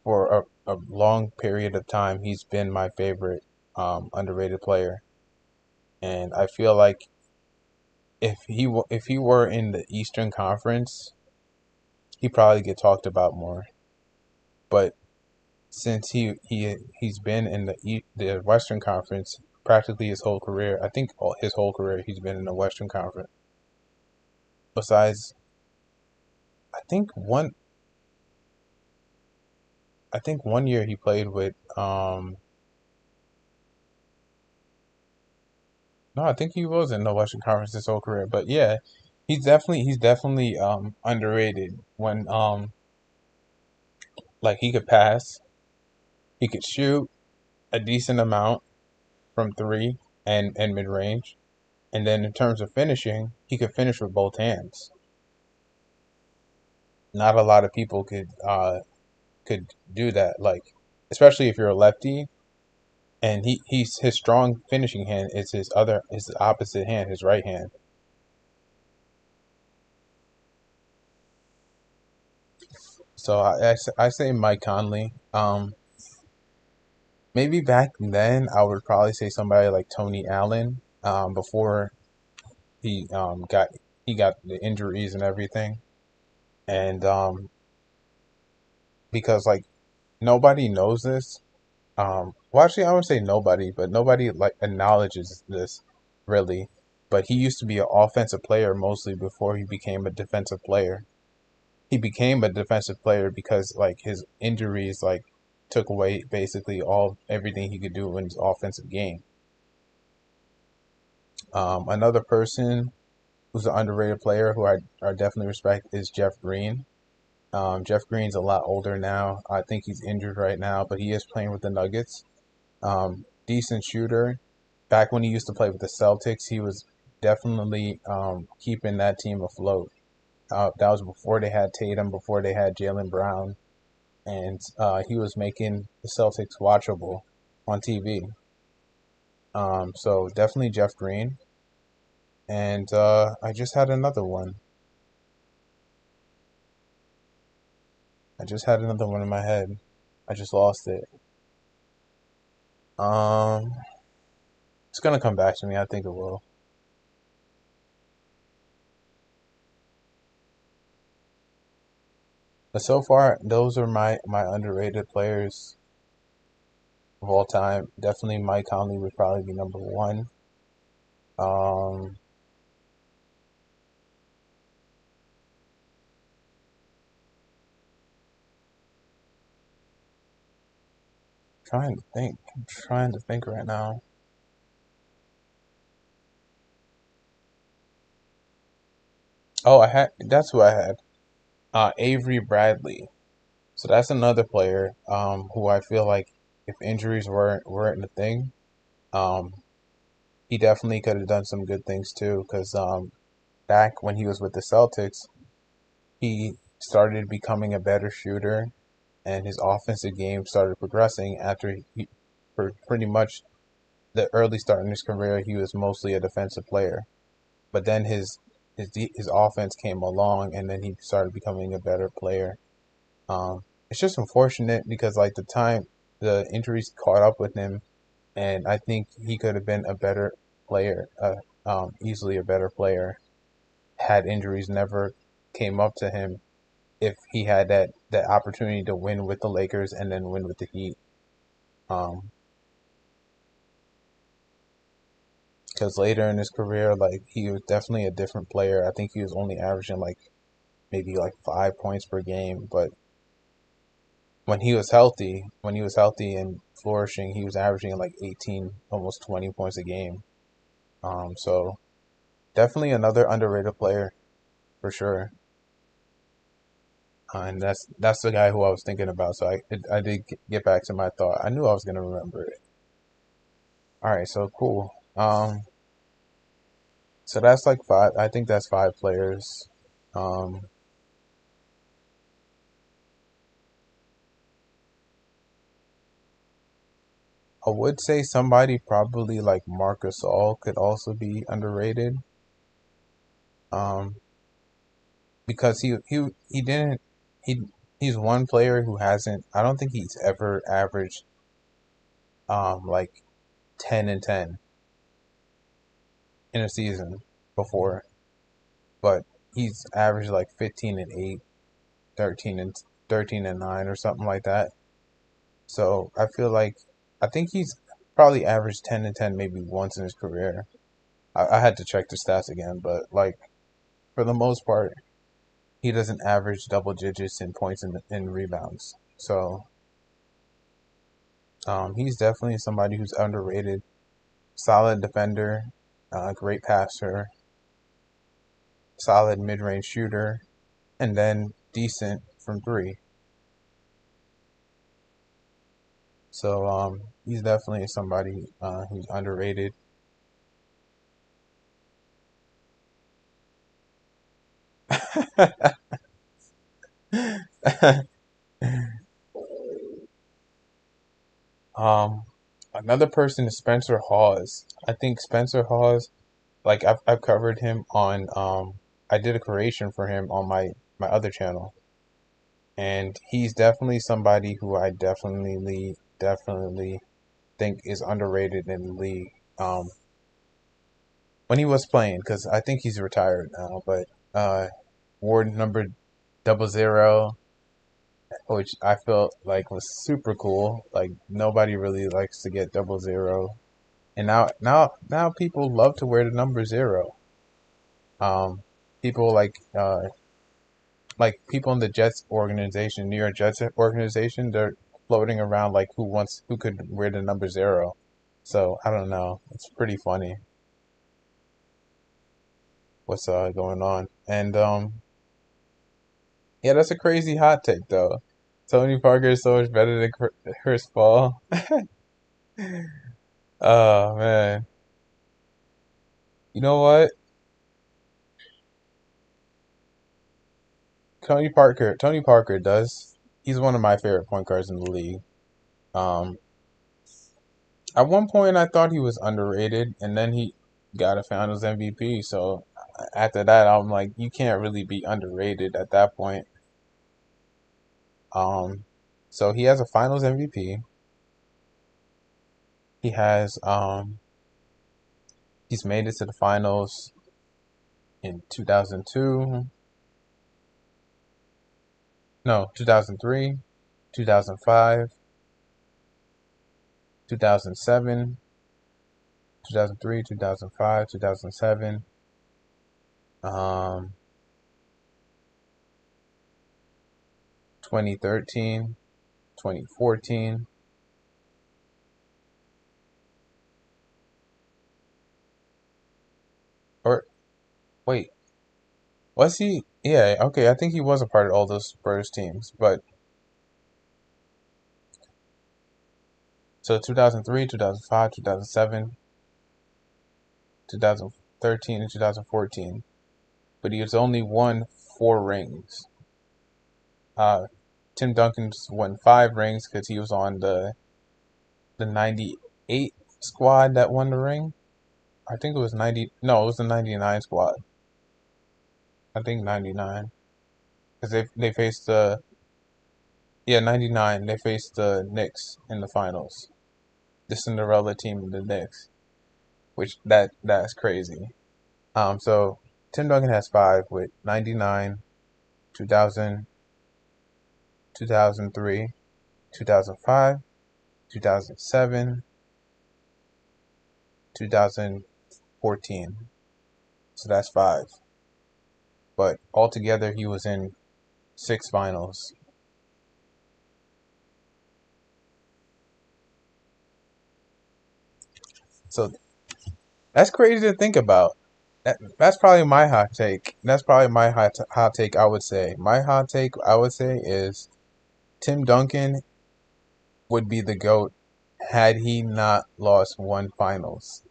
for a long period of time, he's been my favorite underrated player, and I feel like if he were in the Eastern Conference, he probably get talked about more. But since he's been in the Western Conference practically his whole career, I think his whole career he's been in the Western Conference. Besides, I think one I think one year he played with no, I think he was in the Western Conference his whole career. But yeah, he's definitely underrated when like he could pass, he could shoot a decent amount from three and mid range. And then in terms of finishing, he could finish with both hands. Not a lot of people could do that. Like especially if you're a lefty, and he's his strong finishing hand is his opposite hand, his right hand. So I say Mike Conley. Maybe back then I would probably say somebody like Tony Allen. Before he got the injuries and everything, and because like nobody knows this. Well, actually, I would say nobody, but nobody like acknowledges this really. But he used to be an offensive player mostly before he became a defensive player. He became a defensive player because like his injuries like took away basically all everything he could do in his offensive game. Another person who's an underrated player who I definitely respect is Jeff Green. Jeff Green's a lot older now. I think he's injured right now, but he is playing with the Nuggets. Decent shooter. Back when he used to play with the Celtics, he was definitely keeping that team afloat. That was before they had Tatum, before they had Jalen Brown, and he was making the Celtics watchable on TV. So definitely Jeff Green. And I just had another one. I just had another one in my head. I just lost it. Um, it's gonna come back to me. I think it will. But so far, those are my underrated players of all time. Definitely, Mike Conley would probably be number one. Um, trying to think. I'm trying to think right now. Oh, I had. That's who I had. Avery Bradley. So that's another player who I feel like if injuries weren't a thing, um, he definitely could have done some good things too. Because back when he was with the Celtics, he started becoming a better shooter, and his offensive game started progressing after for pretty much the early start in his career, he was mostly a defensive player. But then his offense came along, and then he started becoming a better player. It's just unfortunate because like the injuries caught up with him, and I think he could have been a better player, easily a better player, had injuries never came up to him. if he had that opportunity to win with the Lakers and then win with the Heat. Because later in his career, like he was definitely a different player. I think he was only averaging like maybe like 5 points per game, but when he was healthy and flourishing, he was averaging like 18, almost 20 points a game. So definitely another underrated player for sure. And that's the guy who I was thinking about. So I did get back to my thought. I knew I was gonna remember it. All right, so cool. So that's like five. I think that's five players. Um, I would say somebody probably like Marcus All could also be underrated. Um, because he didn't he he's one player who hasn't. I don't think he's ever averaged like 10 and 10 in a season before, but he's averaged like 15 and 8, 13 and 9 or something like that. So I feel like I think he's probably averaged 10 and 10 maybe once in his career. I had to check the stats again, but like for the most part, he doesn't average double digits in points and rebounds. So he's definitely somebody who's underrated. Solid defender, great passer, solid mid-range shooter, and then decent from three. So he's definitely somebody who's underrated. um, Another person is Spencer Hawes. I think Spencer Hawes, like I've covered him on I did a creation for him on my other channel, and he's definitely somebody who I definitely think is underrated in the league. When he was playing, because I think he's retired now, but Ward number 00, which I felt like was super cool. Like nobody really likes to get 00, and now people love to wear the number 0. Um, People like people in the Jets organization, New York Jets organization, they're floating around like who could wear the number 0. So I don't know. It's pretty funny what's going on. And yeah, that's a crazy hot take though. Tony Parker is so much better than Chris Paul. Oh man. You know what? Tony Parker does. He's one of my favorite point guards in the league. Um, at one point I thought he was underrated, and then he got a Finals MVP. So after that, I'm like, you can't really be underrated at that point. Um, so he has a Finals MVP. He has he's made it to the finals in 2002, no, 2003, 2005, 2007, 2003, 2005, 2007, um, 2013, 2014. Or wait, was he? Yeah, okay, I think he was a part of all those Spurs teams. But so 2003, 2005, 2007, 2013, and 2014. But he has only won 4 rings. Tim Duncan's won 5 rings because he was on the '98 squad that won the ring. I think it was 90. No, it was the '99 squad. I think '99 because they faced the yeah '99. They faced the Knicks in the finals. The Cinderella team of the Knicks, which that's crazy. So Tim Duncan has 5 with '99, 2000. 2003, 2005, 2007, 2014. So that's five. But altogether, he was in six finals. So that's crazy to think about. That's probably my hot take. That's probably my hot take, I would say. My hot take, I would say, is Tim Duncan would be the GOAT had he not lost one finals.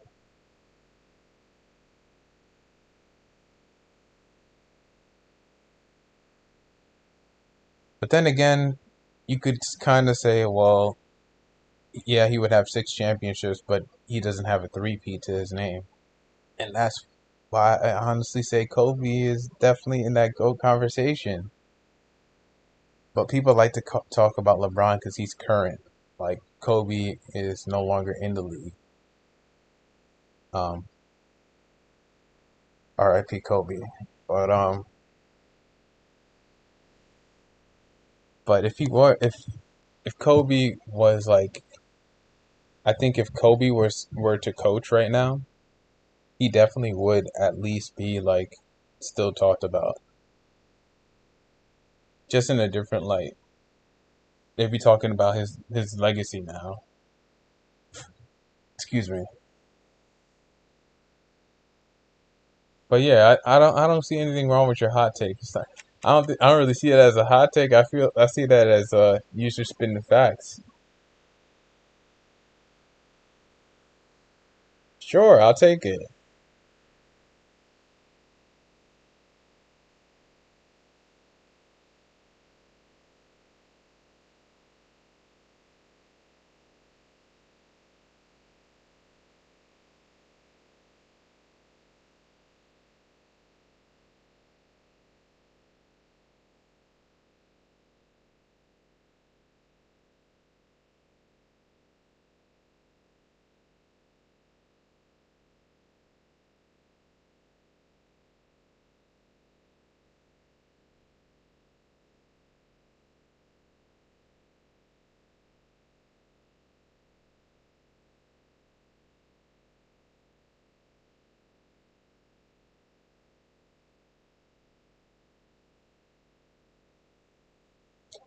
But then again, you could kind of say, well, yeah, he would have six championships, but he doesn't have a three-peat to his name. And that's why I honestly say Kobe is definitely in that GOAT conversation. But people like to talk about LeBron because he's current. Like, Kobe is no longer in the league. Um, R.I.P. Kobe. But but if Kobe was like, I think if Kobe were to coach right now, he definitely would at least be like still talked about, just in a different light. They'd be talking about his legacy now. Excuse me. But yeah, I don't see anything wrong with your hot take. It's like, I don't really see it as a hot take. I see that as you just spitting facts. Sure, I'll take it.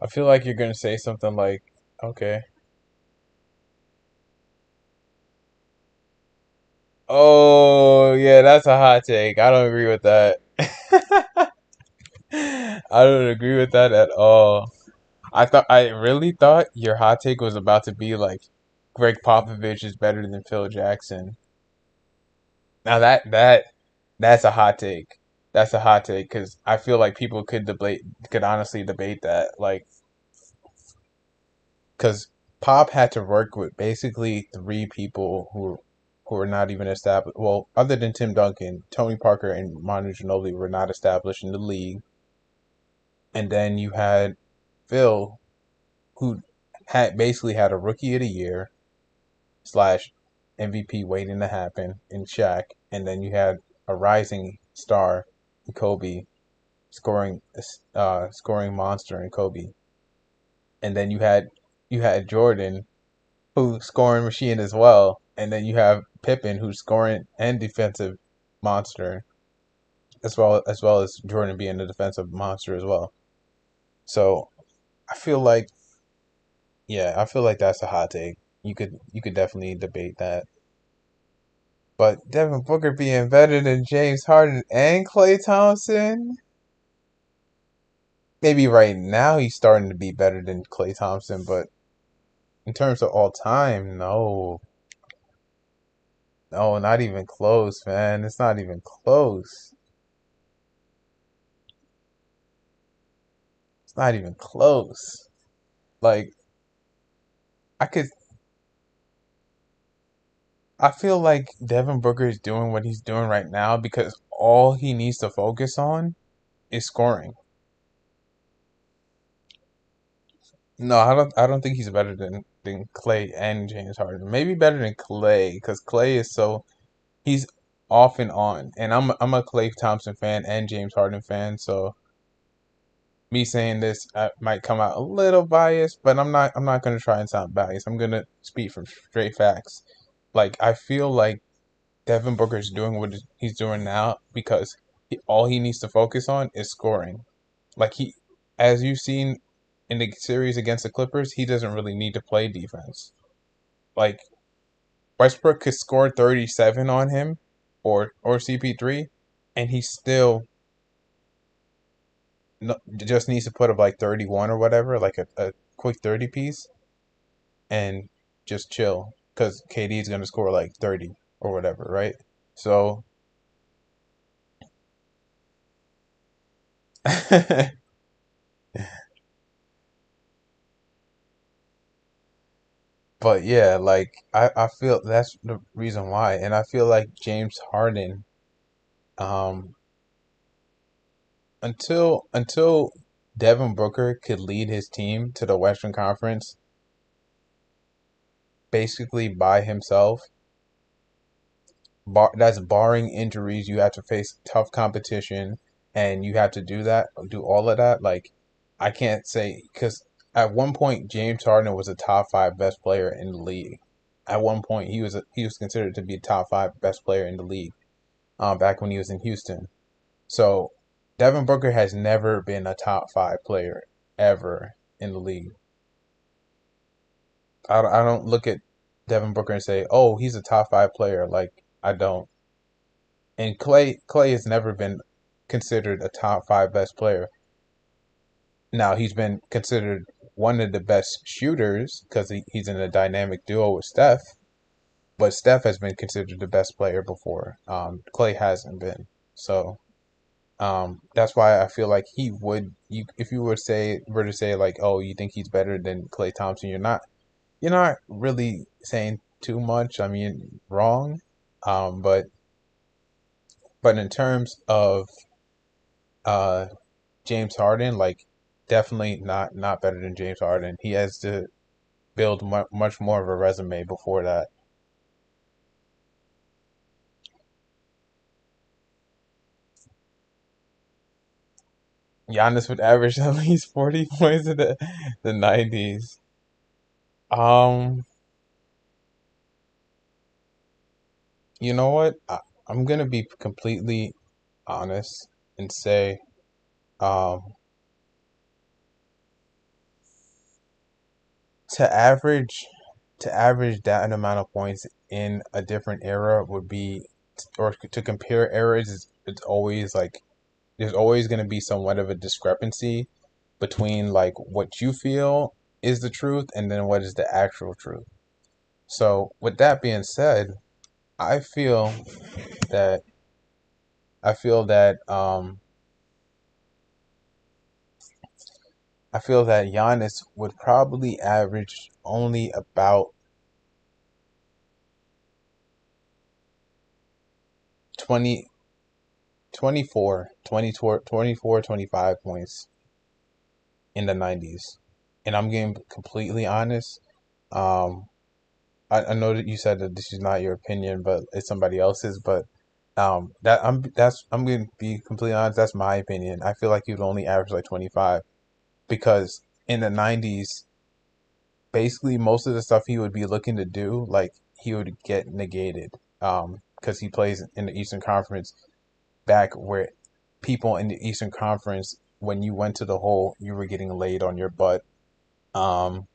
I feel like you're gonna say something like, okay. Oh yeah, that's a hot take. I don't agree with that. I don't agree with that at all. I really thought your hot take was about to be like Greg Popovich is better than Phil Jackson. Now that's a hot take. That's a hot take because I feel like people could honestly debate that. Like, because Pop had to work with basically three people who were not even established. Well, other than Tim Duncan, Tony Parker and Manu Ginobili were not established in the league. And then you had Phil, who had basically had a rookie of the year slash MVP waiting to happen in Shaq, and then you had a rising star in Kobe scoring monster in Kobe, and then you had Jordan who's scoring machine as well, and then you have Pippen who's scoring and defensive monster as well as Jordan being a defensive monster as well. So I feel like I feel like that's a hot take. You could definitely debate that. But Devin Booker being better than James Harden and Klay Thompson, maybe right now he's starting to be better than Klay Thompson, but in terms of all time, no. No, not even close, man. It's not even close. It's not even close. Like I could I feel like Devin Booker is doing what he's doing right now because all he needs to focus on is scoring. No, I don't think he's better than Clay and James Harden. Maybe better than Clay because Clay is so he's off and on. And I'm a Clay Thompson fan and James Harden fan, so me saying this might come out a little biased, but I'm not gonna try and sound biased. I'm gonna speak from straight facts. Like I feel like Devin Booker is doing what he's doing now because all he needs to focus on is scoring. Like as you've seen in the series against the Clippers, he doesn't really need to play defense. Like Westbrook could score 37 on him, or CP3, and he still just needs to put up like 31 or whatever, like a quick 30 piece, and just chill because KD is gonna score like 30 or whatever, right? So, but yeah, like I feel that's the reason why, and I feel like James Harden, um, until Devin Booker could lead his team to the Western Conference basically by himself, that's barring injuries. You have to face tough competition, and you have to do all of that. Like, I can't say because at one point James Harden was a top five best player in the league. At one point, he was considered to be top five best player in the league. Back when he was in Houston. So, Devin Booker has never been a top five player ever in the league. I don't look at Devin Booker and say, oh, he's a top five player. Like I don't. And Clay has never been considered a top five best player. Now he's been considered one of the best shooters because he's in a dynamic duo with Steph. But Steph has been considered the best player before. Clay hasn't been. So that's why I feel like he would. If you were to say like, oh, you think he's better than Clay Thompson, you're not really saying too much. I mean, wrong. But in terms of uh James Harden, like definitely not better than James Harden. He has to build much more of a resume before that. Giannis would average at least 40 points in the 90s. Um, you know what? I'm gonna be completely honest and say, um, to average to average that amount of points in a different era would be, or to compare eras, it's always like there's always going to be somewhat of a discrepancy between like what you feel is the truth and then what is the actual truth. So with that being said, I feel that I feel that I feel that Giannis would probably average only about 20, 24, 25 points in the 90s. And I'm being completely honest. Um, I know that you said that this is not your opinion, but it's somebody else's. But I'm gonna be completely honest. That's my opinion. I feel like you'd only average like 25 because in the 90s, basically most of the stuff he would be looking to do, like he would get negated. Because he plays in the Eastern Conference back where people in the Eastern Conference, when you went to the hole, you were getting laid on your butt. Um,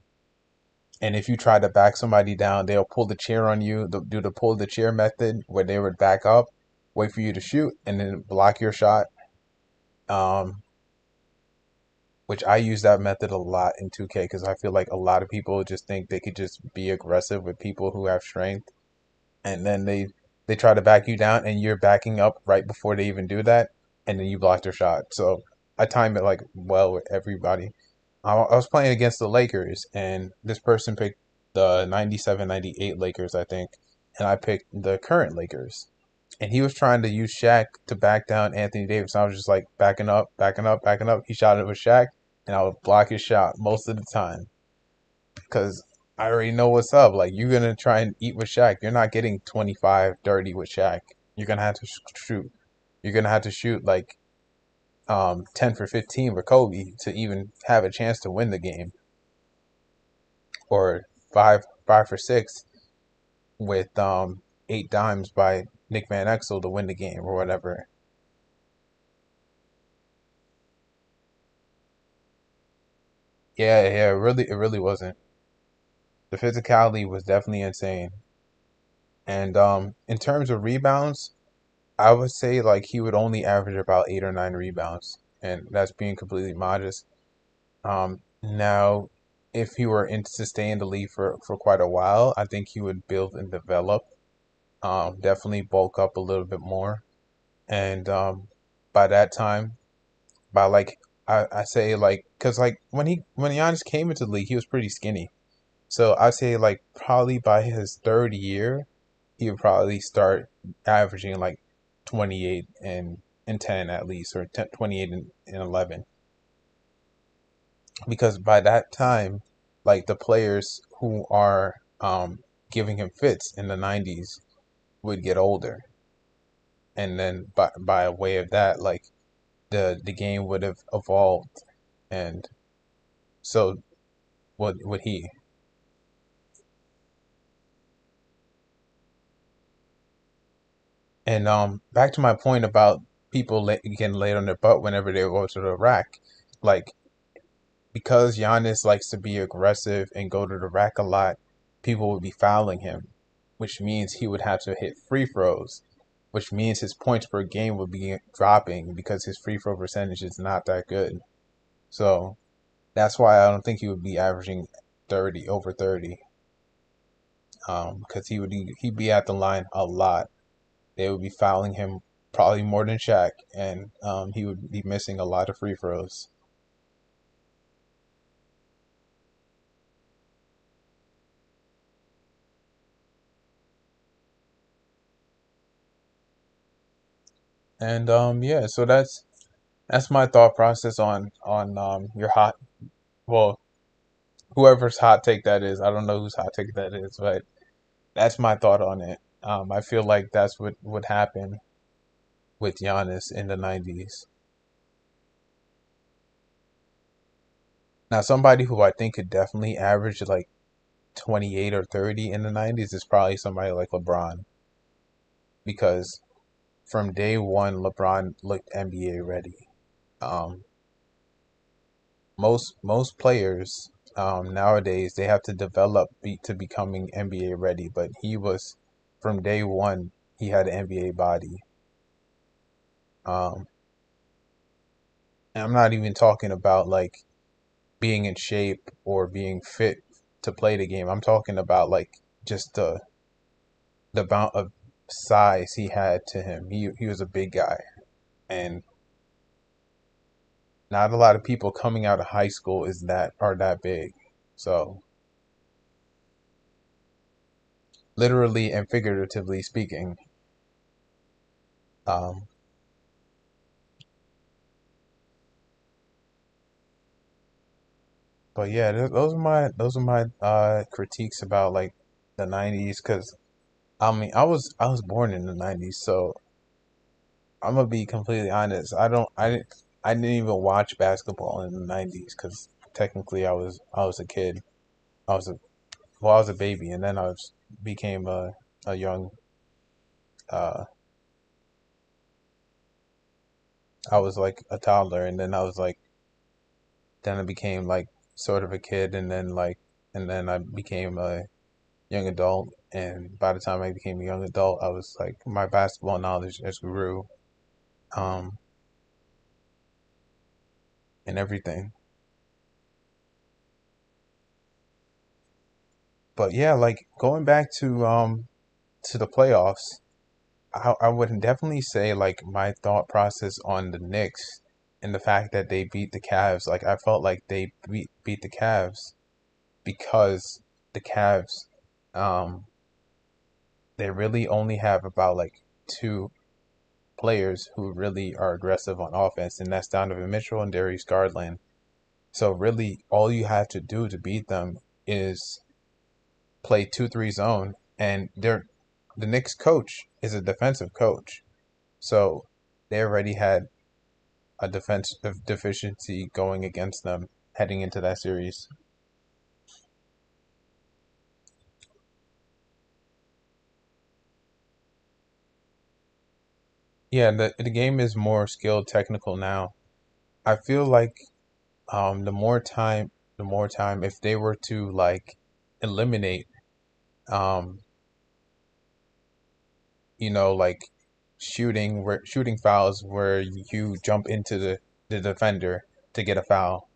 and if you try to back somebody down, they'll pull the chair on you. They'll do the pull the chair method where they would back up, wait for you to shoot, and then block your shot. Um, which I use that method a lot in 2K because I feel like a lot of people just think they could just be aggressive with people who have strength, and then they try to back you down, and you're backing up right before they even do that, and then you block their shot. So I time it like well with everybody. I was playing against the Lakers, and this person picked the 97-98 Lakers, I think, and I picked the current Lakers. And he was trying to use Shaq to back down Anthony Davis. I was just like backing up, backing up, backing up. He shot it with Shaq, and I would block his shot most of the time because I already know what's up. Like, you're going to try and eat with Shaq. You're not getting 25, 30 with Shaq. You're going to have to shoot. You're going to have to shoot like 10 for 15 for Kobe to even have a chance to win the game, or five for six with 8 dimes by Nick Van Exel to win the game or whatever. Yeah, yeah, it really wasn't. The physicality was definitely insane. And in terms of rebounds, I would say like he would only average about 8 or 9 rebounds, and that's being completely modest. Now, if he were to stay in the league for quite a while, I think he would build and develop. Definitely bulk up a little bit more, and by that time, by like I say like, cause like when Giannis came into the league, he was pretty skinny. So I say like probably by his third year, he would probably start averaging like 28 and 10 at least, or 10, 28 and 11. Because by that time, like the players who are giving him fits in the 90s would get older. And then by way of that, like the game would have evolved. And so would he. And back to my point about people getting laid on their butt whenever they go to the rack, like because Giannis likes to be aggressive and go to the rack a lot, people would be fouling him, which means he would have to hit free throws, which means his points per game would be dropping because his free throw percentage is not that good. So that's why I don't think he would be averaging 30 over 30, because he'd be at the line a lot. They would be fouling him probably more than Shaq, and he would be missing a lot of free throws. And yeah, so that's my thought process on your hot, well, whoever's hot take that is. I don't know whose hot take that is, but that's my thought on it. I feel like that's what would happen with Giannis in the 90s. Now, somebody who I think could definitely average like 28 or 30 in the 90s is probably somebody like LeBron, because from day one, LeBron looked NBA ready. Um, most players nowadays they have to develop to becoming NBA ready, but he was from day one. He had an NBA body. Um, and I'm not even talking about like being in shape or being fit to play the game. I'm talking about like just the amount of size he had to him. He was a big guy, and not a lot of people coming out of high school is that are that big. So literally and figuratively speaking. Um, but yeah, those are my critiques about like the '90s, because I mean I was born in the '90s, so I'm gonna be completely honest. I didn't even watch basketball in the '90s because technically I was a kid. I was a I was a baby, and then became a young uh I was like a toddler, and then I became like sort of a kid, and then I became a young adult. And by the time I became a young adult, I was like my basketball knowledge just grew, um, and everything. But yeah, like going back to the playoffs, I would definitely say like my thought process on the Knicks and the fact that they beat the Cavs. Like I felt like they beat the Cavs because the Cavs, um, they really only have about like two players who really are aggressive on offense, and that's Donovan Mitchell and Darius Garland. So really, all you have to do to beat them is play 2-3 zone, and the Knicks coach is a defensive coach, so they already had a defensive deficiency going against them heading into that series. Yeah, the game is more skill technical now. I feel like the more time, if they were to like eliminate um like shooting fouls where you jump into the defender to get a foul.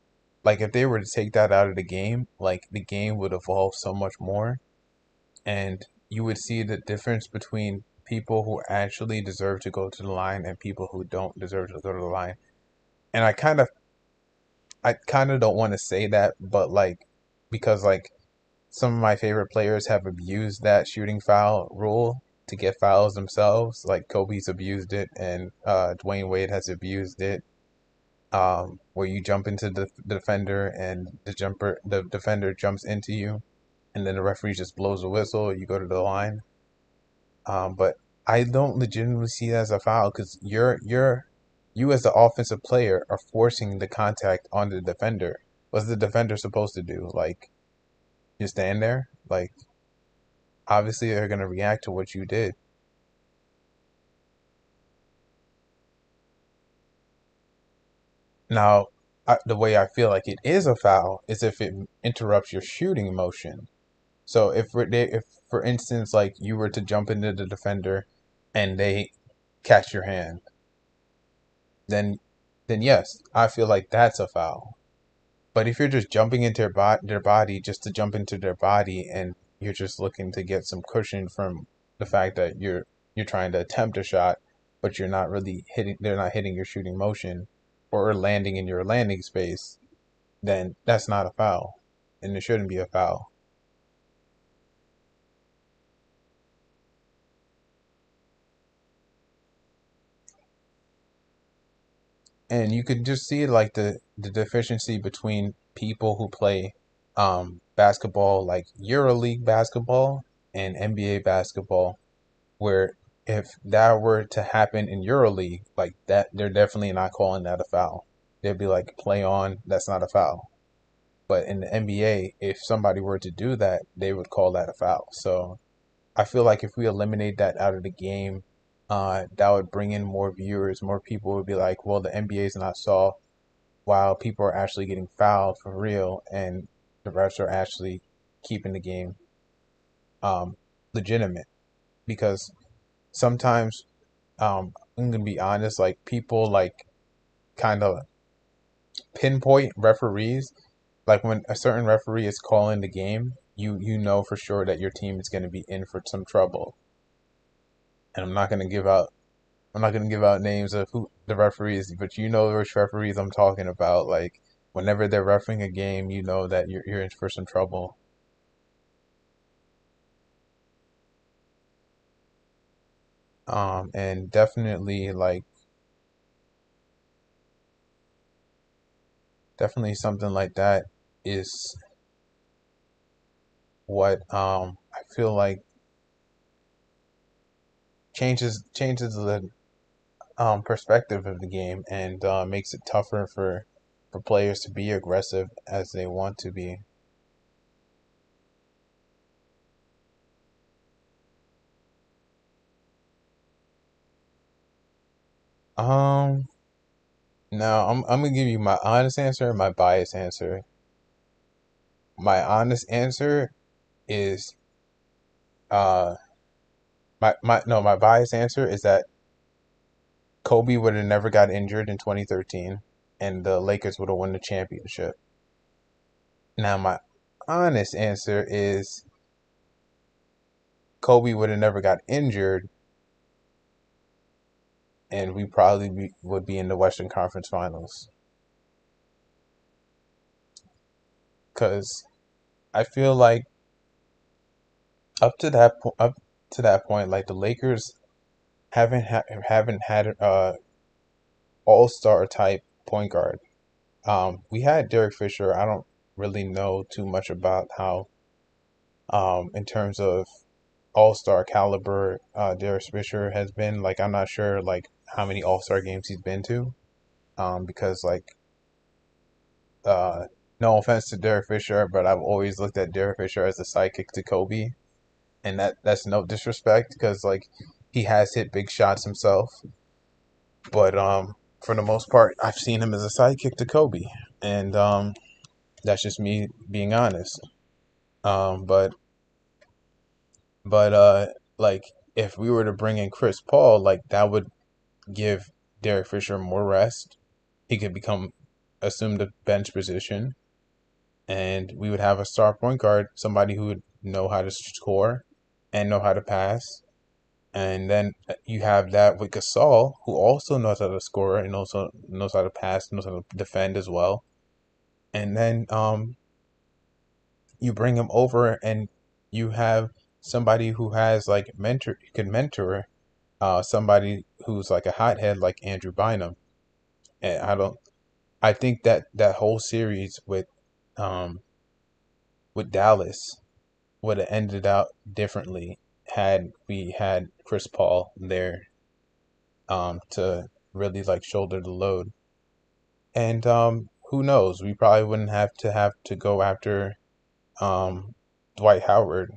Like if they were to take that out of the game, like the game would evolve so much more, and you would see the difference between people who actually deserve to go to the line and people who don't deserve to go to the line. And I kind of don't want to say that, but like because like some of my favorite players have abused that shooting foul rule to get fouls themselves. Like Kobe's abused it, and Dwayne Wade has abused it. Where you jump into the defender and the defender jumps into you, and then the referee just blows a whistle. You go to the line. But I don't legitimately see that as a foul because you as the offensive player are forcing the contact on the defender. What's the defender supposed to do? Like you stand there? Like obviously they're gonna react to what you did. Now, the way I feel like it is a foul is if it interrupts your shooting motion. So if for instance like you were to jump into the defender and they catch your hand, then yes, I feel like that's a foul. But if you're just jumping into their body just to jump into their body and you're just looking to get some cushion from the fact that you're trying to attempt a shot, but you're not really hitting they're not hitting your shooting motion or landing in your landing space, then that's not a foul. And it shouldn't be a foul. And you could just see like the deficiency between people who play basketball like EuroLeague basketball and NBA basketball where if that were to happen in EuroLeague, like that, they're definitely not calling that a foul. They'd be like, play on, that's not a foul. But in the NBA, if somebody were to do that, they would call that a foul. So I feel like if we eliminate that out of the game, that would bring in more viewers. More people would be like, well, the NBA is not soft, while people are actually getting fouled for real, and the refs are actually keeping the game um, legitimate. Because sometimes I'm gonna be honest, like people like kind of pinpoint referees. Like when a certain referee is calling the game, you know for sure that your team is gonna be in for some trouble. And I'm not gonna give out names of who the referees, but you know which referees I'm talking about. Like whenever they're refereeing a game, you know that you're in for some trouble. And definitely something like that is what I feel like changes the perspective of the game and makes it tougher for players to be aggressive as they want to be. Um, Now I'm gonna give you my honest answer and my biased answer. My honest answer is uh my biased answer is that Kobe would have never got injured in 2013 and the Lakers would have won the championship. Now my honest answer is Kobe would have never got injured and we would be in the Western Conference Finals. Because I feel like up to that point, like the Lakers haven't had all star type point guard. We had Derek Fisher. I don't really know too much about how in terms of all star caliber Derek Fisher has been. Like I'm not sure like how many all star games he's been to. because like uh, no offense to Derek Fisher, but I've always looked at Derek Fisher as a sidekick to Kobe, and that's no disrespect because like he has hit big shots himself, but for the most part, I've seen him as a sidekick to Kobe, and that's just me being honest. Um, but but like if we were to bring in Chris Paul, like that would give Derek Fisher more rest. He could become assume the bench position, and we would have a star point guard, somebody who would know how to score and know how to pass. And then you have that with Gasol, who also knows how to score and also knows how to pass, knows how to defend as well. And then you bring him over, and you have somebody who has like can mentor somebody who's like a hothead like Andrew Bynum. And I think that that whole series um with Dallas would have ended out differently had we had Chris Paul there to really like shoulder the load. And who knows? We probably wouldn't have to go after um Dwight Howard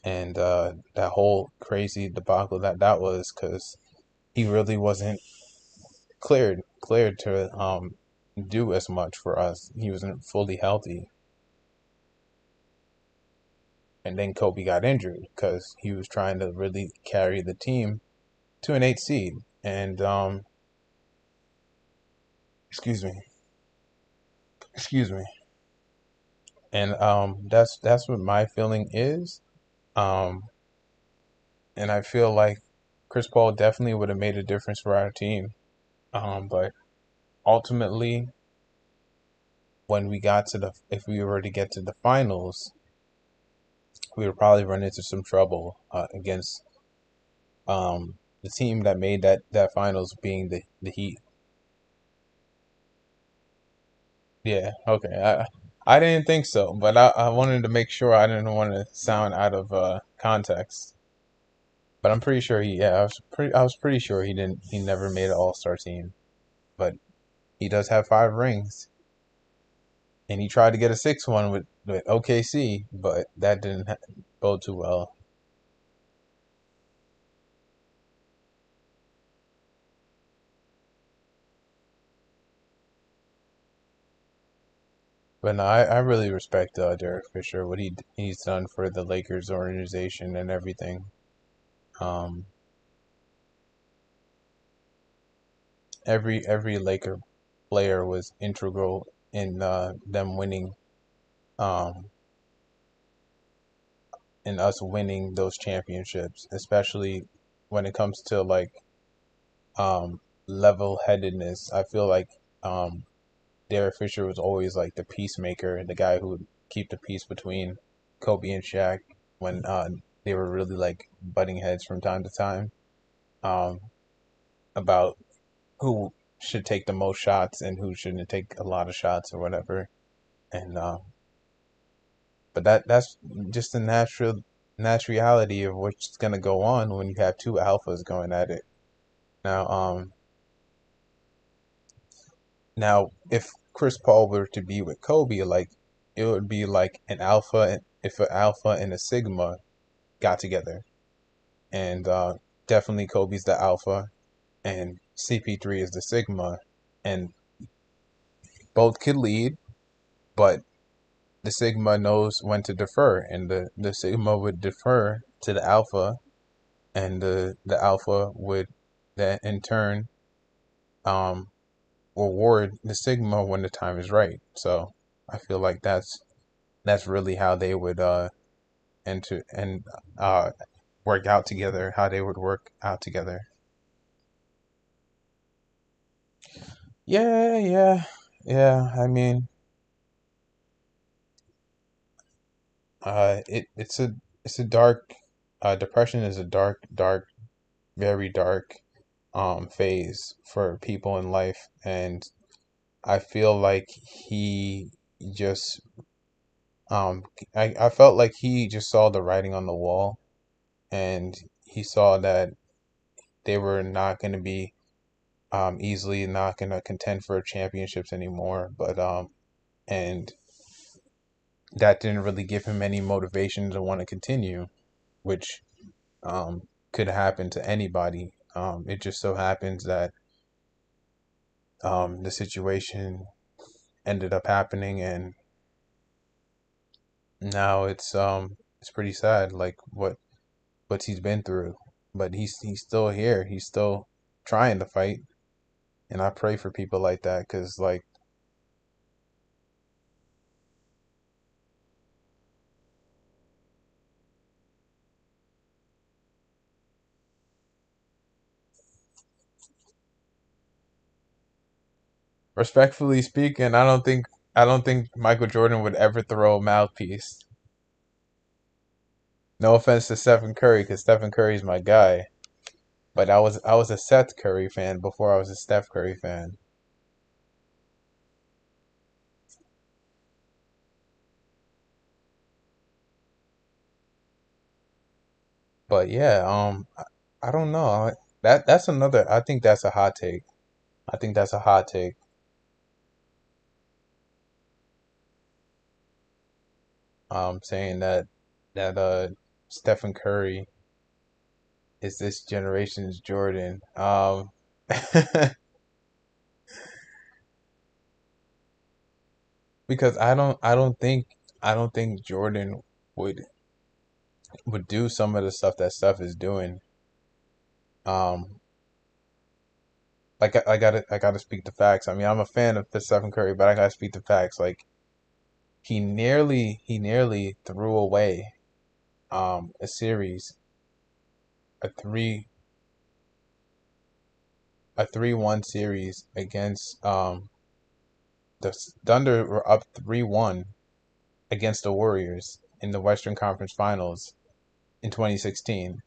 and that whole crazy debacle that was because he really wasn't cleared to do as much for us. He wasn't fully healthy. And then Kobe got injured because he was trying to really carry the team to an 8 seed. And excuse me, excuse me. And that's what my feeling is. Um, and I feel like Chris Paul definitely would have made a difference for our team. But ultimately, when we got to if we were to get to the finals, we would probably run into some trouble against the team that made that finals, being the Heat. Yeah, okay. I didn't think so, but I wanted to make sure I didn't want to sound out of context. But I'm pretty sure I was pretty sure he never made an All-Star team. But he does have 5 rings. And he tried to get a sixth one with OKC, but that didn't go too well. But no, I really respect Derek Fisher, what he's done for the Lakers organization and everything. Um, every Laker player was integral in them winning, um, in us winning those championships, especially when it comes to like level-headedness. I feel like um, Derek Fisher was always like the peacemaker, the guy who would keep the peace between Kobe and Shaq when they were really like butting heads from time to time um, about who should take the most shots and who shouldn't take a lot of shots or whatever. And but that's just the naturality of what's gonna go on when you have two alphas going at it. Now, now if Chris Paul were to be with Kobe, like it would be like an alpha if an alpha and a sigma got together, and definitely Kobe's the alpha and CP3 is the sigma, and both could lead, but the sigma knows when to defer, and the sigma would defer to the alpha, and the alpha would then in turn um reward the sigma when the time is right. So I feel like that's really how they would enter and uh work out together, how they would work out together. Yeah, yeah, yeah. I mean, it's a dark depression is a dark, very dark phase for people in life, and I feel like he just I felt like he just saw the writing on the wall, and he saw that they were not going to be easily not gonna contend for championships anymore. But and that didn't really give him any motivation to want to continue, which could happen to anybody. It just so happens that the situation ended up happening, and now it's pretty sad, like what he's been through. But he's still here. He's still trying to fight, and I pray for people like that because like respectfully speaking, I don't think Michael Jordan would ever throw a mouthpiece. No offense to Stephen Curry, because Stephen Curry's my guy. But I was a Seth Curry fan before I was a Steph Curry fan. But yeah, I don't know. That's another. I think that's a hot take. I think that's a hot take. Saying that Stephen Curry is this generation's Jordan. Because I don't think Jordan would would do some of the stuff that Steph is doing. Um, like I gotta speak the facts. I mean, I'm a fan of the Stephen Curry, but I gotta speak the facts. Like he nearly threw away a series, a three a 3-1 series against the Thunder were up 3-1 against the Warriors in the Western Conference Finals in 2016,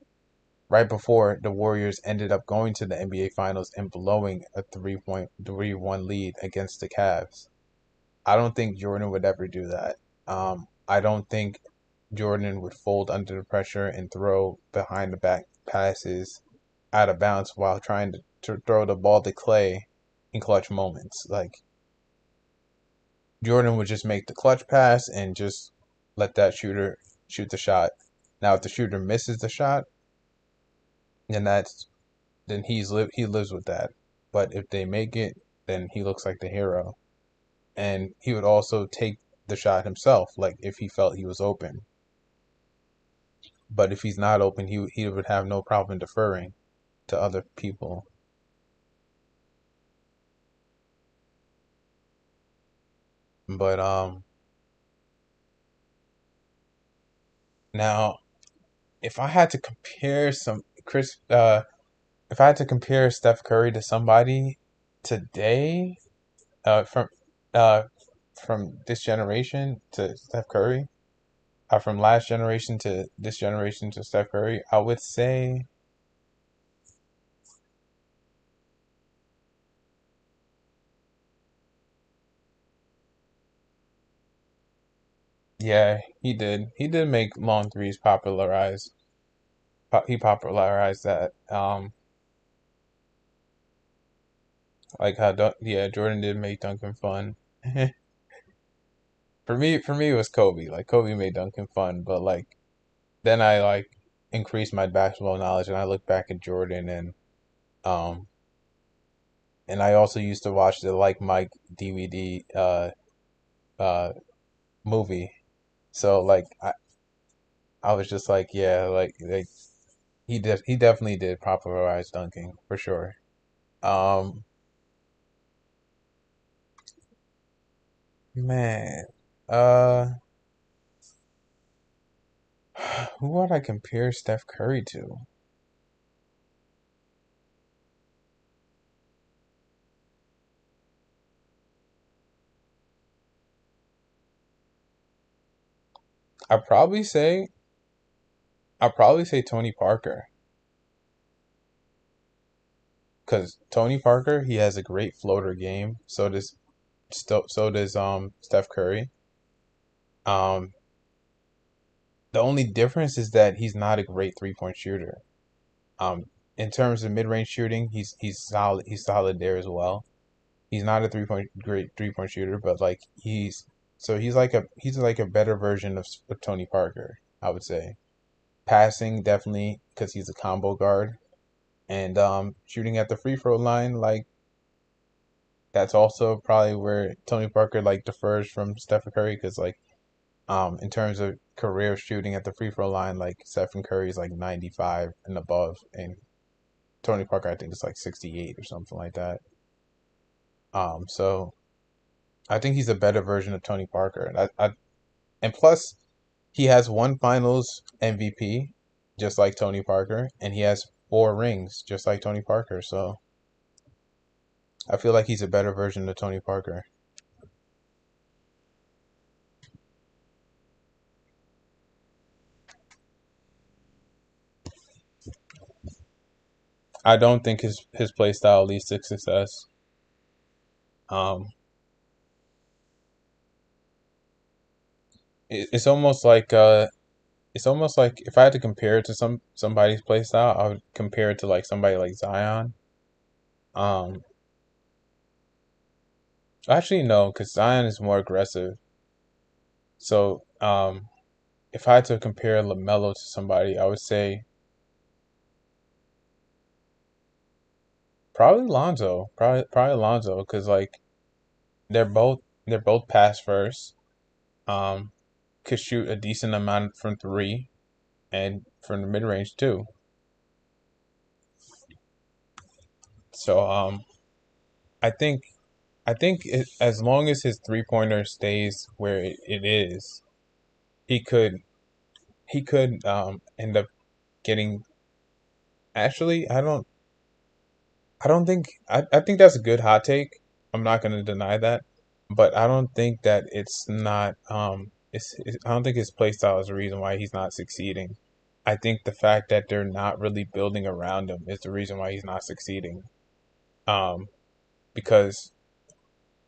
right before the Warriors ended up going to the NBA Finals and blowing a 3-1 lead against the Cavs. I don't think Jordan would ever do that. I don't think Jordan would fold under the pressure and throw behind the back passes out of bounds while trying to throw the ball to Clay in clutch moments. Like Jordan would just make the clutch pass and just let that shooter shoot the shot. Now, if the shooter misses the shot, then he lives with that. But if they make it, then he looks like the hero. And he would also take the shot himself, like if he felt he was open. But if he's not open, he would have no problem deferring to other people. But now if I had to compare if I had to compare Steph Curry to somebody today, from uh from this generation to Steph Curry, from last generation to this generation to Steph Curry, I would say, yeah, he did. He did make long threes popularize. He popularized that. Like how yeah, Jordan did make dunking fun. For me, it was Kobe. Like Kobe made dunking fun, but like then I like increased my basketball knowledge and I look back at Jordan um and I also used to watch the Like Mike DVD uh movie. So like I was just like, yeah, like he definitely did popularize dunking for sure. Um man, uh who would I compare Steph Curry to? I'd probably say I'd probably say Tony Parker, because Tony Parker, he has a great floater game. So does Steph Curry. Um, the only difference is that he's not a great 3-point shooter. Um, in terms of mid range shooting, he's solid. He's solid there as well. He's not a great 3 point shooter, but like he's like a better version of Tony Parker, I would say. Passing definitely because he's a combo guard, and shooting at the free throw line, like that's also probably where Tony Parker like differs from Stephen Curry because like in terms of career shooting at the free throw line, like Stephen Curry is like 95 and above, and Tony Parker I think is like 68 or something like that. So I think he's a better version of Tony Parker, and plus he has one Finals MVP, just like Tony Parker, and he has 4 rings, just like Tony Parker. So I feel like he's a better version of Tony Parker. I don't think his play style leads to success. Um, it's almost like if I had to compare it to somebody's play style, I would compare it to like somebody like Zion. Um, actually no, because Zion is more aggressive. So if I had to compare LaMelo to somebody, I would say probably Lonzo. Probably Lonzo, because like they're both pass first. Um, could shoot a decent amount from three and from the mid range too. So I think as long as his 3 pointer stays where it is, he could end up getting. Actually, I don't think I think that's a good hot take. I'm not going to deny that, but I don't think that it's not I don't think his play style is the reason why he's not succeeding. I think the fact that they're not really building around him is the reason why he's not succeeding. Um, because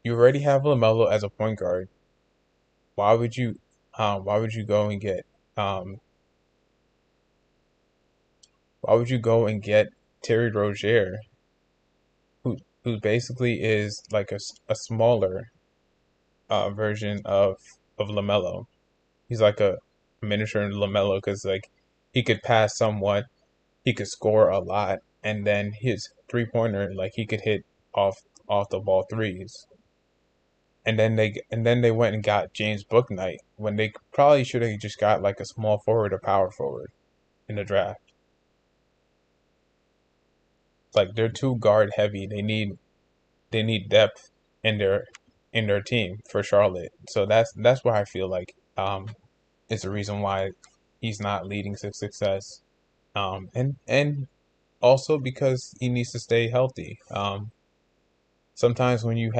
you already have LaMelo as a point guard. Why would you why would you go and get um why would you go and get Terry Rozier, who basically is like a smaller version of LaMelo. He's like a miniature LaMelo because like he could pass somewhat, he could score a lot, and then his 3 pointer like he could hit off the ball threes. And then they went and got James Booknight when they probably should have just got like a small forward or power forward in the draft. Like they're too guard heavy. They need depth in their team for Charlotte. So that's why I feel like is the reason why he's not leading to success. And also because he needs to stay healthy. Sometimes when you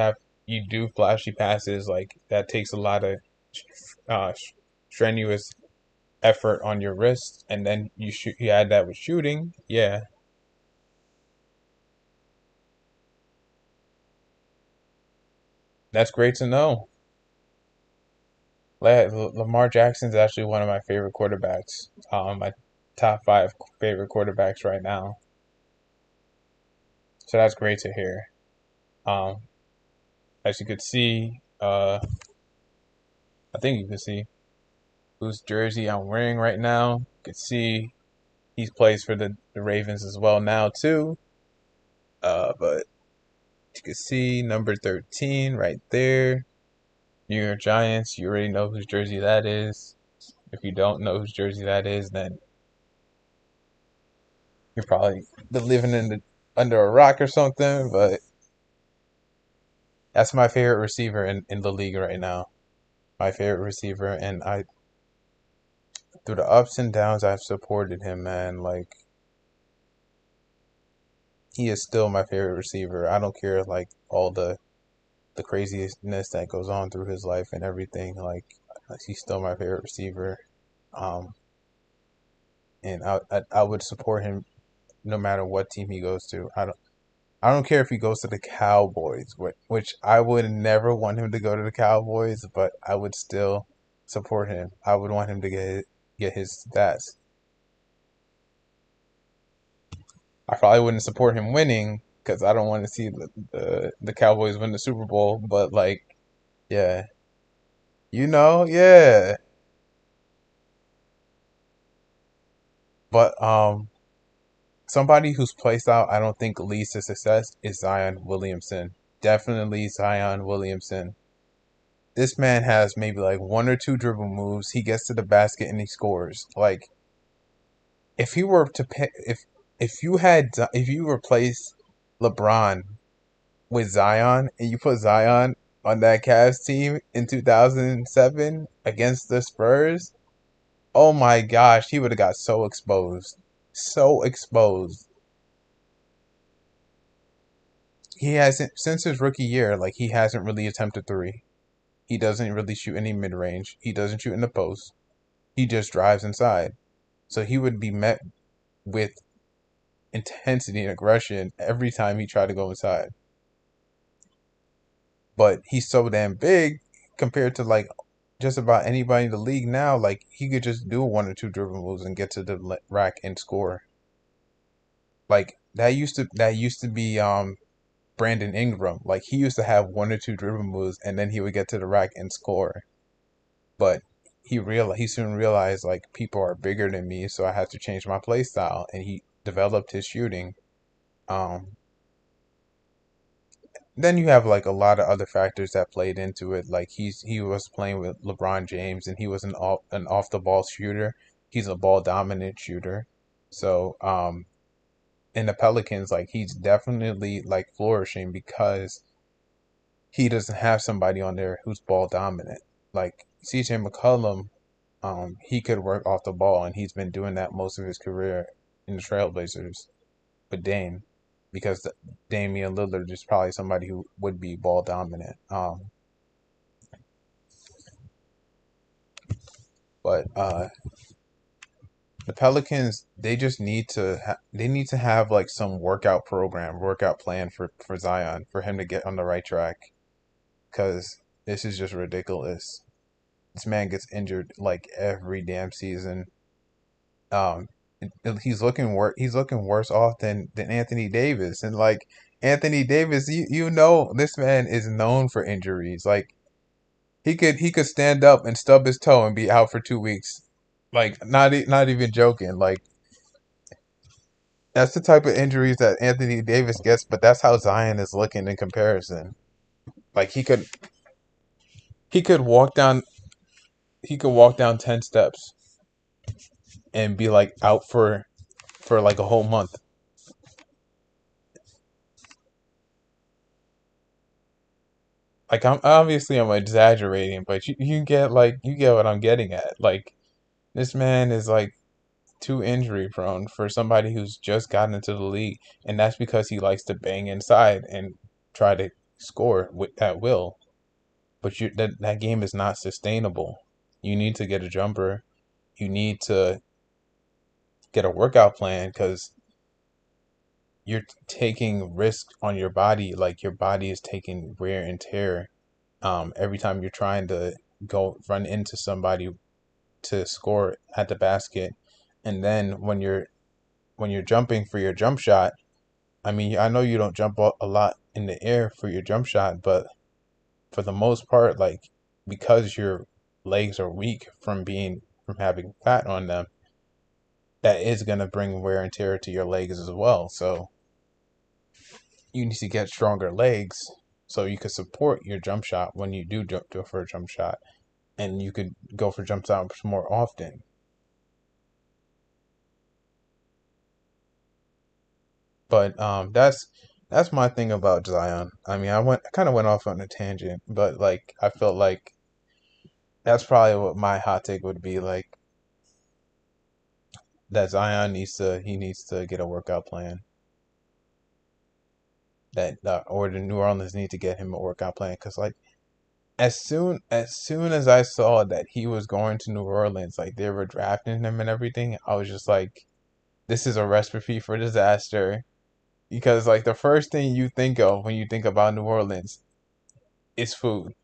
do flashy passes, like that takes a lot of uh, strenuous effort on your wrist, and then you add that with shooting. Yeah, that's great to know. Lamar Jackson's actually one of my favorite quarterbacks. My top 5 favorite quarterbacks right now. So that's great to hear. Um, as you could see, I think you can see whose jersey I'm wearing right now. You could see he plays for the Ravens as well now too. But you can see number 13 right there. New York Giants. You already know whose jersey that is. If you don't know whose jersey that is, then you're probably been living under a rock or something. But that's my favorite receiver in the league right now. My favorite receiver, and I through the ups and downs, I've supported him, man. Like he is still my favorite receiver. I don't care like all the craziness that goes on through his life and everything. Like he's still my favorite receiver. Um, and I would support him no matter what team he goes to. I don't care if he goes to the Cowboys, which I would never want him to go to the Cowboys, but I would still support him. I would want him to get his stats. I probably wouldn't support him winning because I don't want to see the Cowboys win the Super Bowl. But like, yeah, yeah. But somebody whose play style I don't think leads to success is Zion Williamson. Definitely Zion Williamson. This man has maybe like one or two dribble moves. He gets to the basket and he scores. Like if he were to pay, if you replace LeBron with Zion and you put Zion on that Cavs team in 2007 against the Spurs, oh my gosh, he would have got so exposed. So exposed. He hasn't since his rookie year, like he hasn't really attempted three. He doesn't really shoot any mid range. He doesn't shoot in the post. He just drives inside. So he would be met with intensity and aggression every time he tried to go inside. But he's so damn big compared to like just about anybody in the league now. Like he could just do one or two dribble moves and get to the rack and score. Like that used to be Brandon Ingram. Like he used to have one or two dribble moves and then he would get to the rack and score. But he soon realized like people are bigger than me, so I had to change my play style, and he developed his shooting. Um, then you have like a lot of other factors that played into it. Like he was playing with LeBron James, and he was an off the ball shooter. He's a ball dominant shooter. So in the Pelicans, like he's definitely like flourishing because he doesn't have somebody on there who's ball dominant. Like CJ McCollum, he could work off the ball, and he's been doing that most of his career in the Trailblazers with Dame, because Damian Lillard is probably somebody who would be ball dominant. But the Pelicans, they just need to they need to have like some workout plan for Zion for him to get on the right track, because this is just ridiculous. This man gets injured like every damn season. Um, he's looking worse off than Anthony Davis, and like Anthony Davis, this man is known for injuries. Like he could stand up and stub his toe and be out for 2 weeks. Like not even joking. Like that's the type of injuries that Anthony Davis gets, but that's how Zion is looking in comparison. Like he could walk down he could walk down 10 steps and be like out for like a whole month. Like I'm exaggerating, but you get what I'm getting at. Like this man is like too injury prone for somebody who's just gotten into the league, and that's because he likes to bang inside and try to score at will. But that game is not sustainable. You need to get a jumper. You need to get a workout plan because you're taking risk on your body. Like your body is taking wear and tear. Every time you're trying to go run into somebody to score at the basket, and then when you're jumping for your jump shot, I mean, I know you don't jump a lot in the air for your jump shot, but for the most part, like because your legs are weak from having fat on them, that is gonna bring wear and tear to your legs as well. So you need to get stronger legs so you can support your jump shot when you do jump to for a jump shot, and you could go for jump shots more often. But that's my thing about Zion. I mean, I kind of went off on a tangent, but like I felt like that's probably what my hot take would be, like that Zion needs to get a workout plan. Or the New Orleans need to get him a workout plan, because like as soon as I saw that he was going to New Orleans, like they were drafting him and everything, I was just like, this is a recipe for disaster. Because like the first thing you think of when you think about New Orleans is food,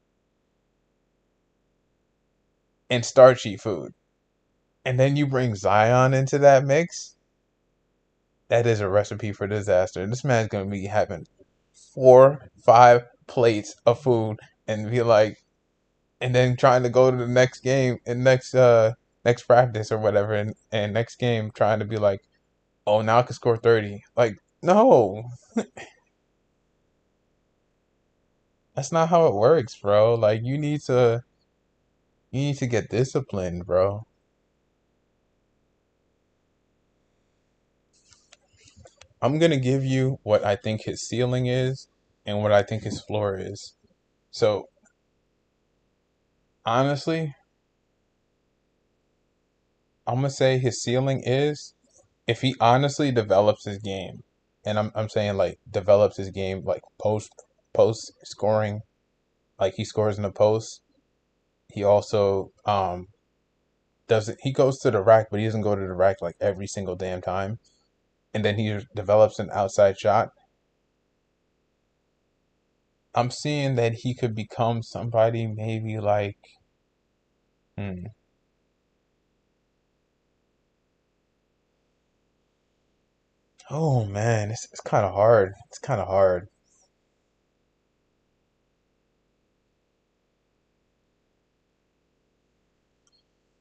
and starchy food. And then you bring Zion into that mix, that is a recipe for disaster. This man's gonna be having 4, 5 plates of food and be like, and then trying to go to the next game and next practice or whatever, and next game trying to be like, oh, now I can score 30. Like, no, that's not how it works, bro. Like, you need to get disciplined, bro. I'm gonna give you what I think his ceiling is and what I think his floor is. So honestly, I'm gonna say his ceiling is if he honestly develops his game, and I'm saying like develops his game like post scoring, like he scores in the post. He also doesn't he goes to the rack, but he doesn't go to the rack like every single damn time. And then he develops an outside shot. I'm seeing that he could become somebody maybe like hmm, oh man, it's kind of hard. It's kind of hard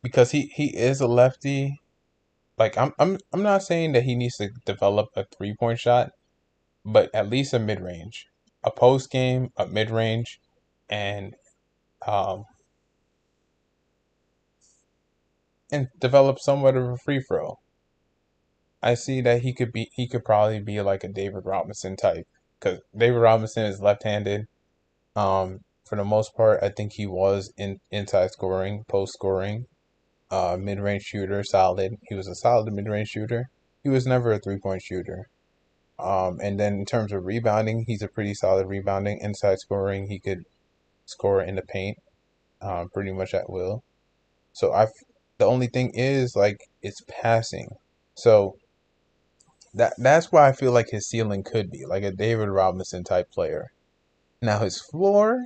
because he is a lefty. Like I'm not saying that he needs to develop a 3-point shot, but at least a mid range, a post game, a mid range, and um develop somewhat of a free throw. I see that he could probably be like a David Robinson type because David Robinson is left-handed. For the most part, I think he was in inside scoring, post scoring, mid range shooter, solid. He was a solid mid range shooter. He was never a 3-point shooter. And then in terms of rebounding, he's a pretty solid rebounding. Inside scoring, he could score in the paint, pretty much at will. So the only thing is like it's passing. So that's why I feel like his ceiling could be like a David Robinson type player. Now his floor,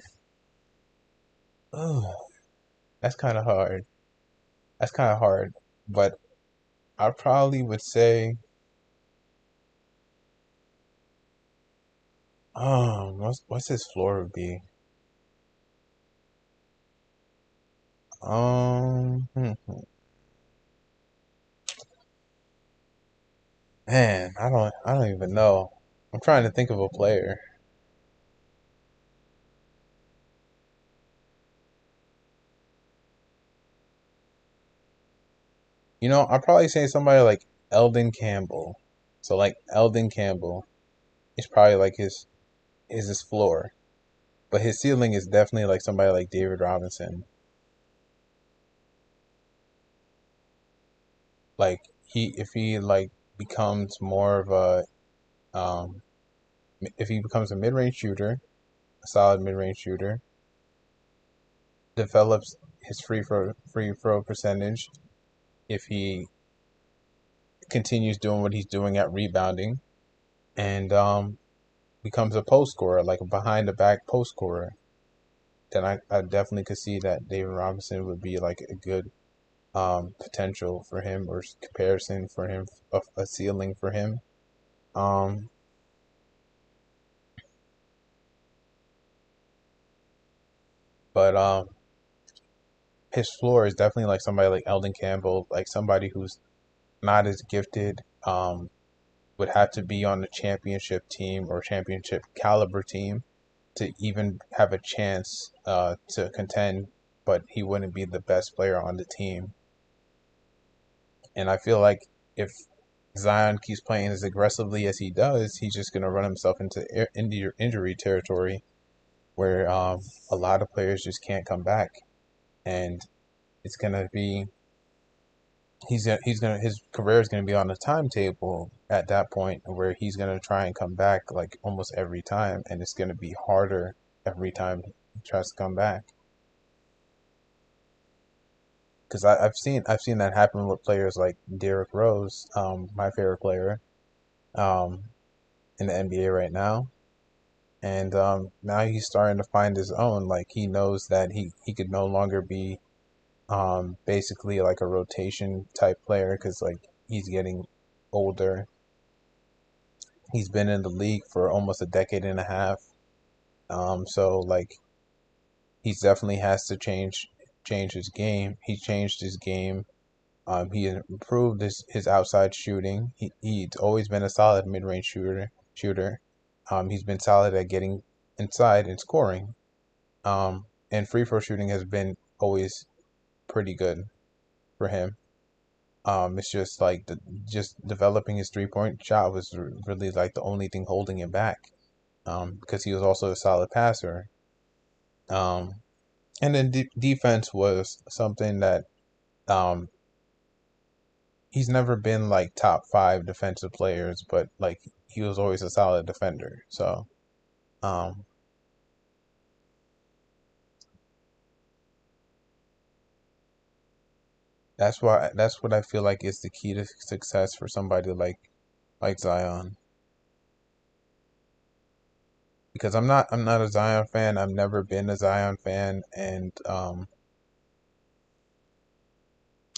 oh, that's kind of hard. That's kind of hard. But I probably would say, what's his floor would be? Man, I don't even know. I'm trying to think of a player. I'd probably say somebody like Eldon Campbell. So like Eldon Campbell is probably like his floor, but his ceiling is definitely like somebody like David Robinson. Like if he like becomes more of a um if he becomes a mid-range shooter, a solid mid-range shooter, develops his free throw percentage, if he continues doing what he's doing at rebounding, and becomes a post scorer, like a behind the back post scorer, then I definitely could see that David Robinson would be like a good potential for him or comparison for him, a ceiling for him. Um, but his floor is definitely like somebody like Eldon Campbell, like somebody who's not as gifted, would have to be on the championship team or championship caliber team to even have a chance to contend, but he wouldn't be the best player on the team. And I feel like if Zion keeps playing as aggressively as he does, he's just going to run himself into injury territory where a lot of players just can't come back. And it's going to be his career is gonna be on a timetable at that point where he's gonna try and come back like almost every time, and it's gonna be harder every time he tries to come back. Because I've seen that happen with players like Derrick Rose, my favorite player, um, in the NBA right now, and now he's starting to find his own. Like he knows that he could no longer be basically like a rotation type player because like he's getting older He's been in the league for almost a decade and a half. So like he definitely has to change his game. He changed his game. He improved his outside shooting. He's always been a solid mid range shooter. He's been solid at getting inside and scoring. And free throw shooting has been always pretty good for him. It's just like just developing his 3 point shot was really like the only thing holding him back. Because he was also a solid passer. Um, and then defense was something that um he's never been like top five defensive players, but like he was always a solid defender. So um that's what I feel like is the key to success for somebody like Zion. Because I'm not a Zion fan. I've never been a Zion fan, and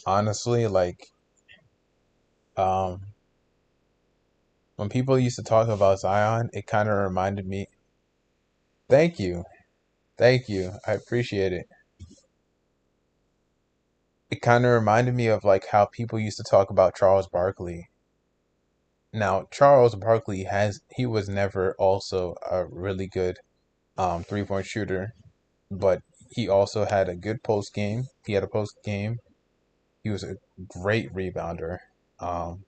honestly, like um when people used to talk about Zion, it kind of reminded me. Thank you, thank you, I appreciate it. It kind of reminded me of like how people used to talk about Charles Barkley. Now, Charles Barkley he was never also a really good 3 point shooter, but he also had a good post game. He had a post game. He was a great rebounder. Um,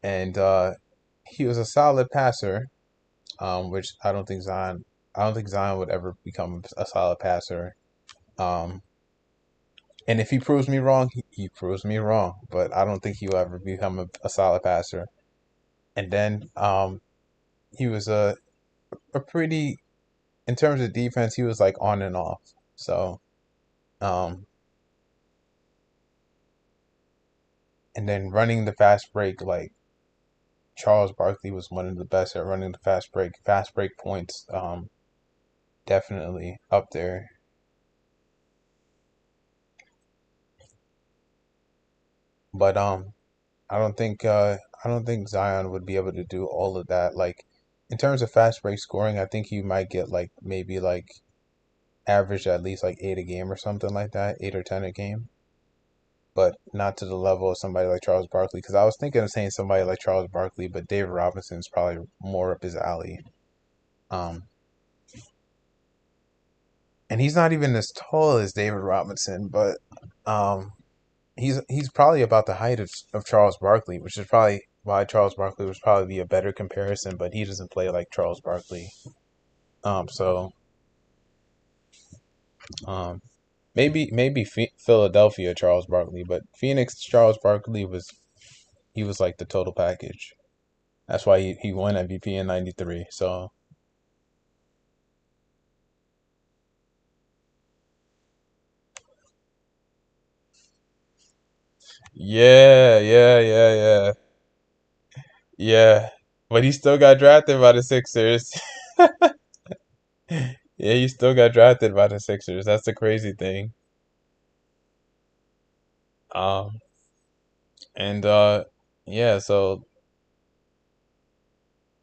and he was a solid passer, which I don't think Zion would ever become a solid passer. Um, and if he proves me wrong, he proves me wrong, but I don't think he'll ever become a solid passer. And then he was a pretty in terms of defense, he was like on and off. So, um, and then running the fast break, like Charles Barkley was one of the best at running the fast break points. Definitely up there. But I don't think Zion would be able to do all of that. Like in terms of fast break scoring, I think you might get like maybe like average at least like 8 a game or something like that, 8 or 10 a game. But not to the level of somebody like Charles Barkley. Because I was thinking of saying somebody like Charles Barkley, but David Robinson's probably more up his alley. Um, and he's not even as tall as David Robinson, but um, he's probably about the height of Charles Barkley, which is probably why Charles Barkley would probably be a better comparison. But he doesn't play like Charles Barkley. So um, maybe Philadelphia Charles Barkley, but Phoenix Charles Barkley was like the total package. That's why he won MVP in '93. So yeah, yeah, yeah, yeah, yeah. But he still got drafted by the Sixers. Yeah, he still got drafted by the Sixers. That's the crazy thing. Um, and yeah, so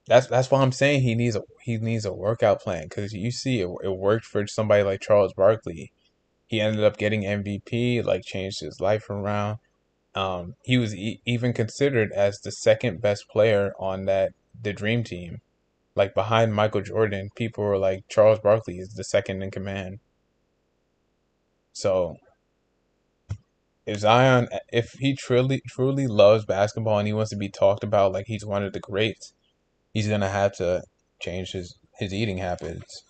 that's why I'm saying he needs a workout plan because you see it worked for somebody like Charles Barkley. He ended up getting MVP, like changed his life around. He was even considered as the second best player on the Dream Team. Like behind Michael Jordan, people were like Charles Barkley is the second in command. So if he truly loves basketball and he wants to be talked about like he's one of the greats, he's gonna have to change his eating habits.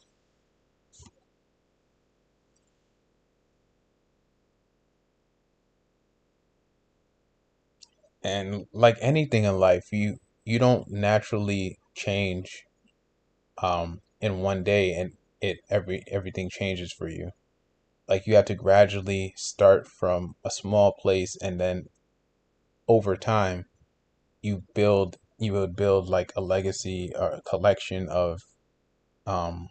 And like anything in life, you don't naturally change in one day and everything changes for you. Like you have to gradually start from a small place and then over time you would build like a legacy or a collection of um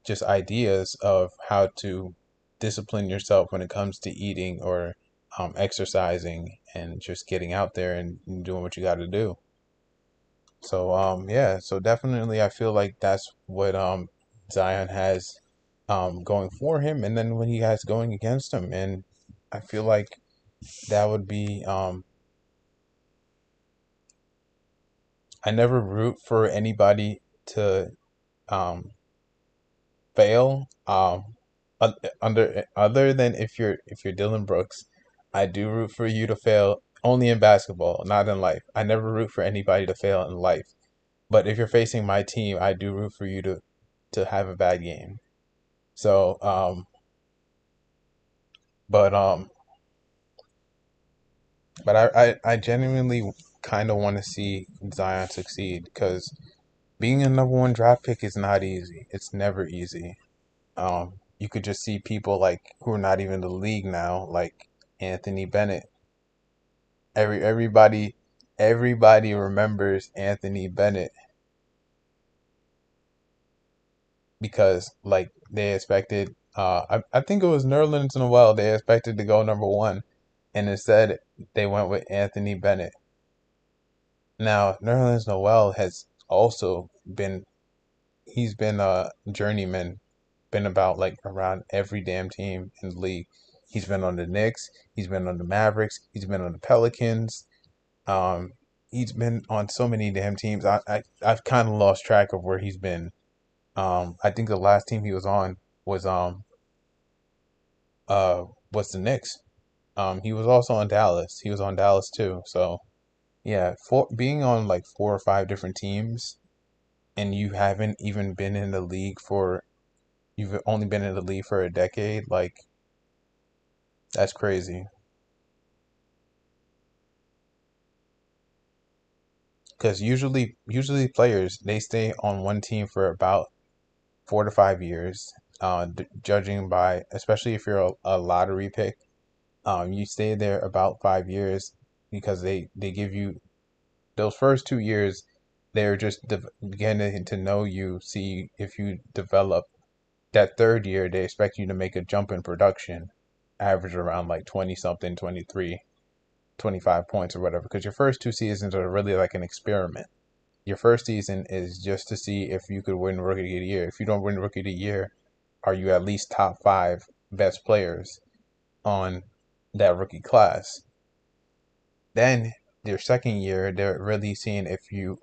just ideas of how to discipline yourself when it comes to eating or exercising and just getting out there and doing what you got to do. So yeah, so definitely I feel like that's what Zion has going for him, and then what he has going against him, and I feel like that would be I never root for anybody to um fail. Under other than if you're Dylan Brooks, I do root for you to fail only in basketball, not in life. I never root for anybody to fail in life. But if you're facing my team, I do root for you to have a bad game. So but but I genuinely kind of want to see Zion succeed because being a number one draft pick is not easy. It's never easy. You could just see people like who are not even in the league now, like Anthony Bennett. Everybody remembers Anthony Bennett because like they expected. I think it was Nerlens Noel. They expected to go number one, and instead they went with Anthony Bennett. Now Nerlens Noel has also been he's been a journeyman, been about like around every damn team in the league. He's been on the Knicks, he's been on the Mavericks, he's been on the Pelicans. Um, he's been on so many damn teams. I've kind of lost track of where he's been. I think the last team he was on was uh was the Knicks. He was also on Dallas. He was on Dallas too. So yeah, for being on like four or five different teams and you haven't even been in the league for you've only been in the league for a decade, like that's crazy. Because usually players they stay on one team for about 4 to 5 years. Judging by especially if you're a lottery pick, you stay there about 5 years because they give you those first 2 years. They're just beginning to know you, see if you develop. That third year, they expect you to make a jump in production, average around like 20 something, 23, 25 points or whatever. Because your first 2 seasons are really like an experiment. Your first season is just to see if you could win Rookie of the Year. If you don't win Rookie of the Year, are you at least top five best players on that rookie class? Then your second year, they're really seeing if you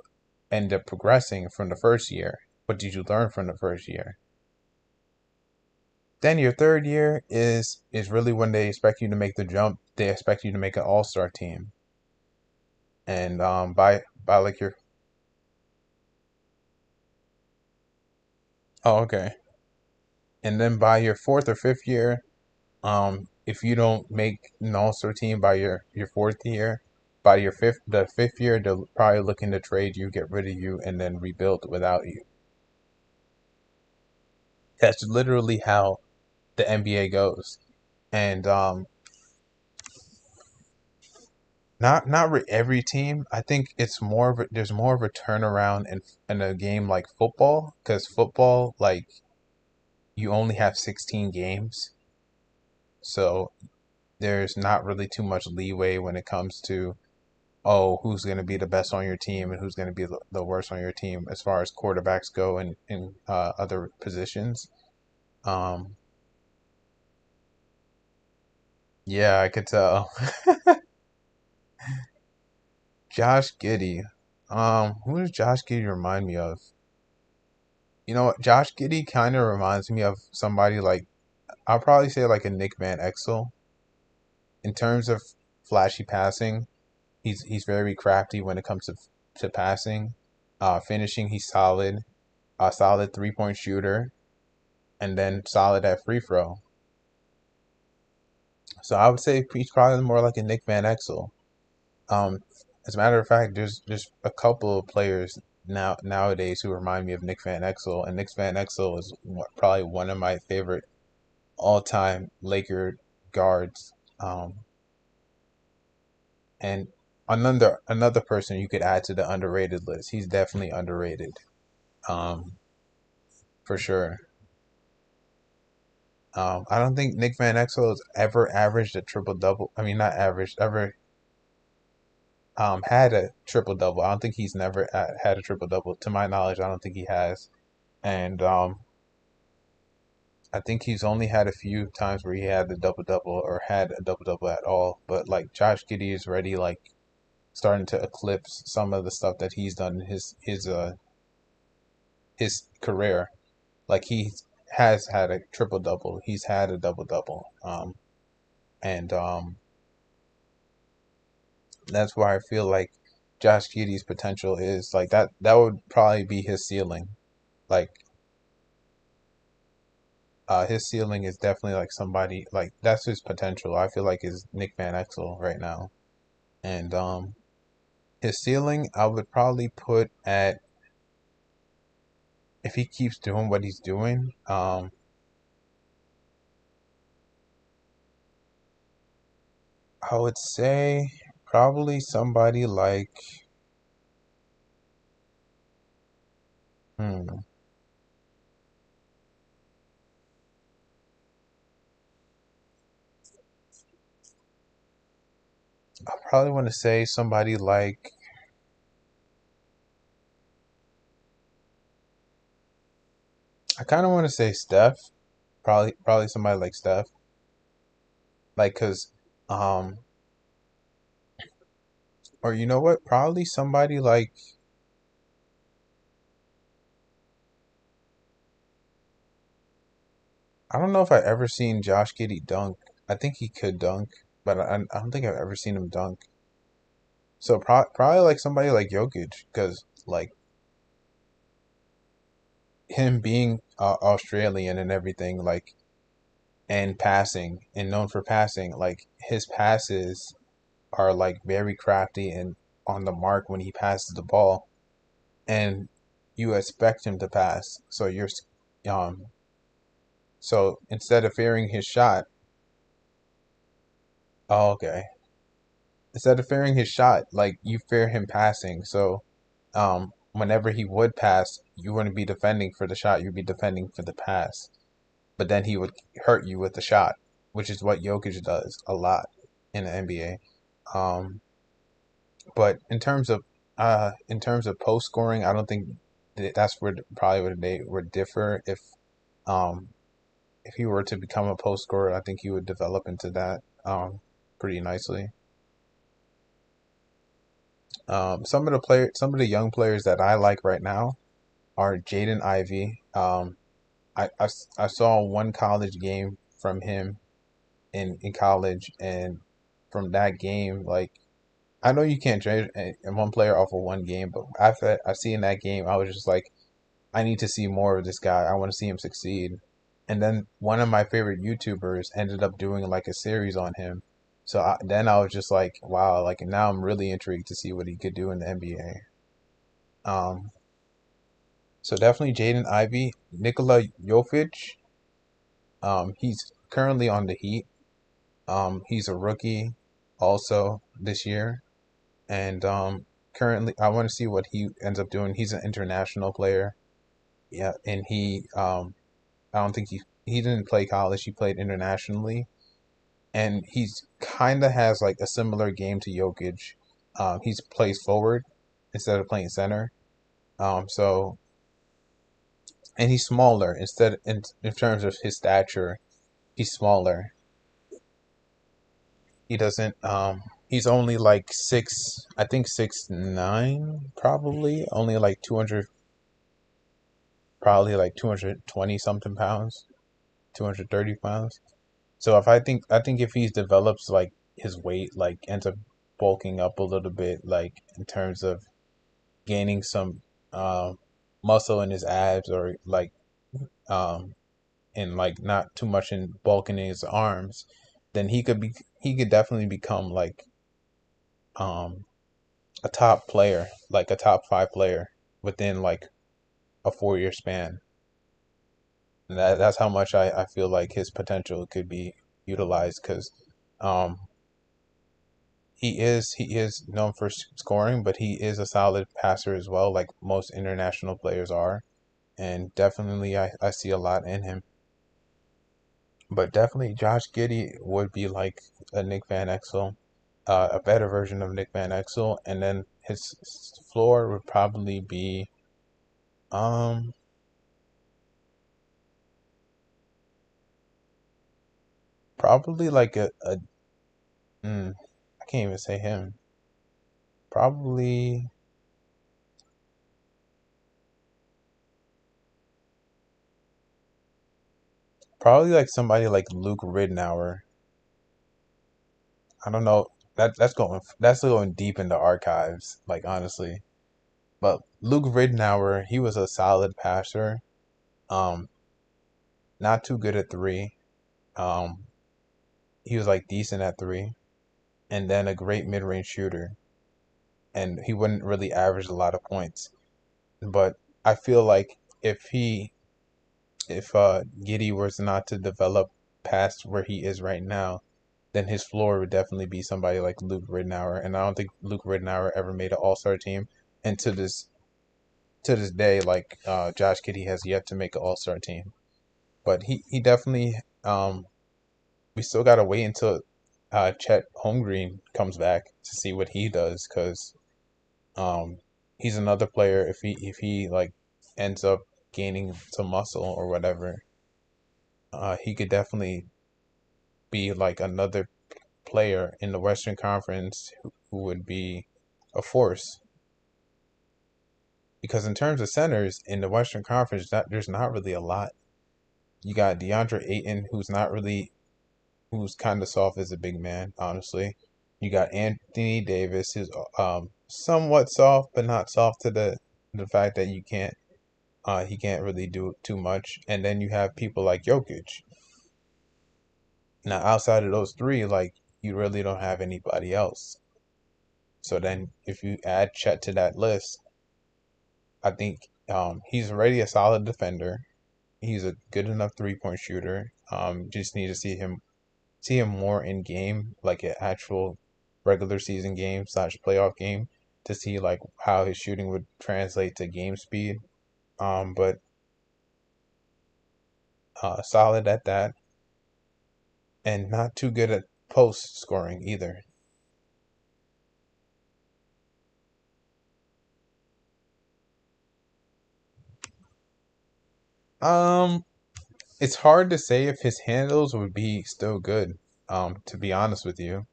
end up progressing from the first year. What did you learn from the first year? Then your third year is really when they expect you to make the jump. They expect you to make an all-star team. And by like your oh okay. And then by your fourth or fifth year, if you don't make an all-star team by your fourth year, by your fifth year, they're probably looking to trade you, get rid of you, and then rebuild without you. That's literally how the NBA goes. And not every team. I think it's more of there's more of a turnaround in a game like football because football like you only have 16 games, so there's not really too much leeway when it comes to oh who's going to be the best on your team and who's going to be the worst on your team as far as quarterbacks go and in other positions. Um, yeah, I could tell. Josh Giddey. Who does Josh Giddey remind me of? You know what? Josh Giddey kind of reminds me of somebody like I'll probably say like a Nick Van Exel in terms of flashy passing. He's very crafty when it comes to passing. Finishing, he's solid. A solid 3-point shooter, and then solid at free throw. So I would say he's probably more like a Nick Van Exel. Um, as a matter of fact, there's a couple of players nowadays who remind me of Nick Van Exel, and Nick Van Exel is probably one of my favorite all-time Laker guards. And another person you could add to the underrated list. He's definitely underrated, um, for sure. I don't think Nick Van Exel has ever averaged a triple double. I mean, not averaged, ever had a triple double. I don't think he's never had a triple double. To my knowledge, I don't think he has. And I think he's only had a few times where he had the double double or had a double double at all. But like Josh Giddey is already like starting to eclipse some of the stuff that he's done in his career. Like he has had a triple double. He's had a double double. And That's why I feel like Josh Giddey's potential is like that. That would probably be his ceiling. Like his ceiling is definitely like somebody like that's his potential. I feel like is Nick Van Exel right now, and his ceiling I would probably put at if he keeps doing what he's doing. I would say probably somebody like hmm, I probably want to say somebody like I kind of want to say Steph. Probably somebody like Steph. Like cause um or you know what? Probably somebody like I don't know if I ever seen Josh Giddey dunk. I think he could dunk, but I don't think I've ever seen him dunk. So probably like somebody like Jokic, because like him being Australian and everything, like and passing and known for passing, like his passes are like very crafty and on the mark when he passes the ball, and you expect him to pass. Um so instead of fearing his shot, oh, okay. Instead of fearing his shot, like you fear him passing. So, whenever he would pass, you wouldn't be defending for the shot. You'd be defending for the pass. But then he would hurt you with the shot, which is what Jokic does a lot in the NBA. Um, but in terms of post scoring, I don't think that's where probably where they would differ. Um if he were to become a post scorer, I think he would develop into that pretty nicely. Some of the young players that I like right now are Jaden Ivey. I saw one college game from him in college, and from that game, like I know you can't judge one player off of one game, but after I see in that game, I was just like, I need to see more of this guy. I want to see him succeed. And then one of my favorite YouTubers ended up doing like a series on him. Then I was just like, wow, like now I'm really intrigued to see what he could do in the NBA. So definitely Jaden Ivey, Nikola Jovic. He's currently on the Heat. He's a rookie also this year, and currently I want to see what he ends up doing. He's an international player, yeah, and I don't think he didn't play college. He played internationally, and he's kind of has like a similar game to Jokic. He's plays forward instead of playing center. So and he's smaller in terms of his stature. He's smaller. He doesn't. He's only like six. I think 6'9", probably only like 200, probably like 220 something pounds, 230 pounds. So I think if he develops like his weight, like ends up bulking up a little bit, like in terms of gaining some muscle in his abs or like um and like not too much in bulking in his arms, then he could definitely become like um a top player, like a top five player within like a 4 year span. And that's how much I feel like his potential could be utilized because um he is known for scoring, but he is a solid passer as well, like most international players are. And definitely I see a lot in him. But definitely Josh Giddey would be like a Nick Van Exel, a better version of Nick Van Exel, and then his floor would probably be um probably like I can't even say him. Probably probably like somebody like Luke Ridnour. I don't know. That's going deep into archives, like honestly. But Luke Ridnour, he was a solid passer. Um, not too good at three. Um, he was like decent at three, and then a great mid-range shooter. And he wouldn't really average a lot of points. But I feel like if Giddy was not to develop past where he is right now, then his floor would definitely be somebody like Luke Ridnour. And I don't think Luke Ridnour ever made an All-Star team. And to this day, like Josh Giddey has yet to make an All-Star team. But he definitely we still gotta wait until Chet Holmgren comes back to see what he does, because um he's another player. If he like ends up gaining some muscle or whatever, he could definitely be like another player in the Western Conference who would be a force. Because in terms of centers in the Western Conference, there's not really a lot. You got DeAndre Ayton, who's kind of soft as a big man, honestly. You got Anthony Davis, who's somewhat soft, but not soft to the fact that he can't really do too much. And then you have people like Jokic. Now, outside of those three, like, you really don't have anybody else. So then, if you add Chet to that list, I think he's already a solid defender. He's a good enough 3-point shooter. Just need to see him more in game, like an actual regular season game slash playoff game, to see like how his shooting would translate to game speed. But solid at that, and not too good at post scoring either. Um, it's hard to say if his handles would be still good. To be honest with you,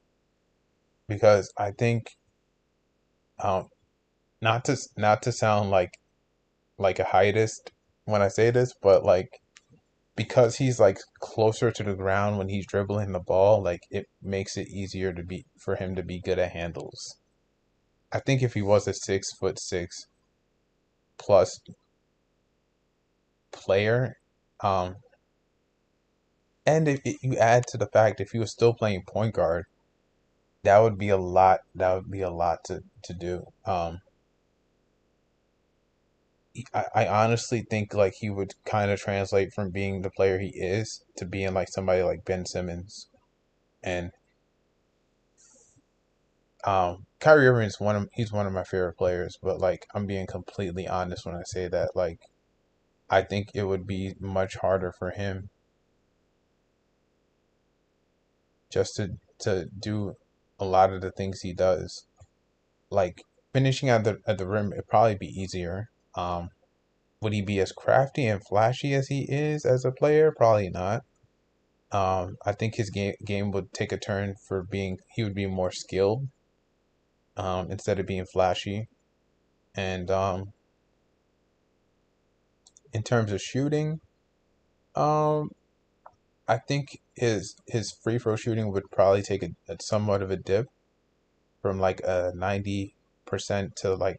because I think um, not to sound like a heightist when I say this, but like because he's like closer to the ground when he's dribbling the ball, like it makes it easier to be for him to be good at handles. I think if he was a 6'6" plus player, um, and if you add to the fact if he was still playing point guard, that would be a lot. That would be a lot to do. I honestly think like he would kind of translate from being the player he is to being like somebody like Ben Simmons. And Kyrie Irving is he's one of my favorite players, but like I'm being completely honest when I say that. Like I think it would be much harder for him just to do a lot of the things he does. Like finishing at the rim, it'd probably be easier. Would he be as crafty and flashy as he is as a player? Probably not. I think his game would take a turn for being he would be more skilled instead of being flashy. And in terms of shooting, um, I think his free throw shooting would probably take a somewhat of a dip from like a 90% to like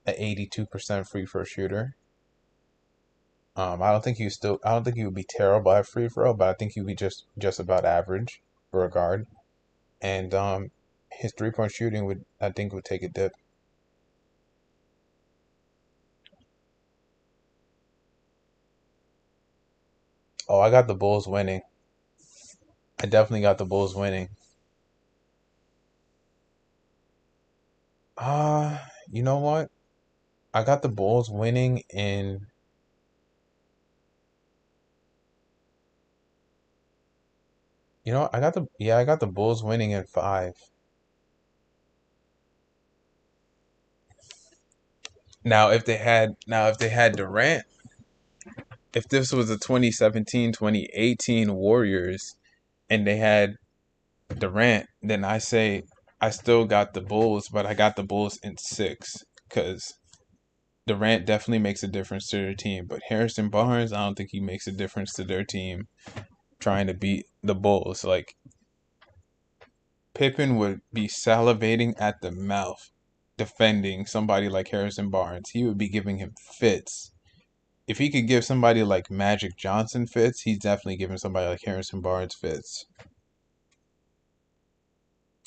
a 82% free throw shooter. I don't think he would be terrible at free throw, but I think he would be just about average for a guard. And his 3-point shooting would take a dip. Oh, I got the Bulls winning. I definitely got the Bulls winning. You know what? I got the Bulls winning in I got the Bulls winning in five. Now if they had Durant, if this was the 2017-2018 Warriors and they had Durant, then I say I still got the Bulls, but I got the Bulls in six because Durant definitely makes a difference to their team. But Harrison Barnes, I don't think he makes a difference to their team trying to beat the Bulls. Like Pippen would be salivating at the mouth defending somebody like Harrison Barnes. He would be giving him fits. If he could give somebody like Magic Johnson fits, he's definitely giving somebody like Harrison Barnes fits.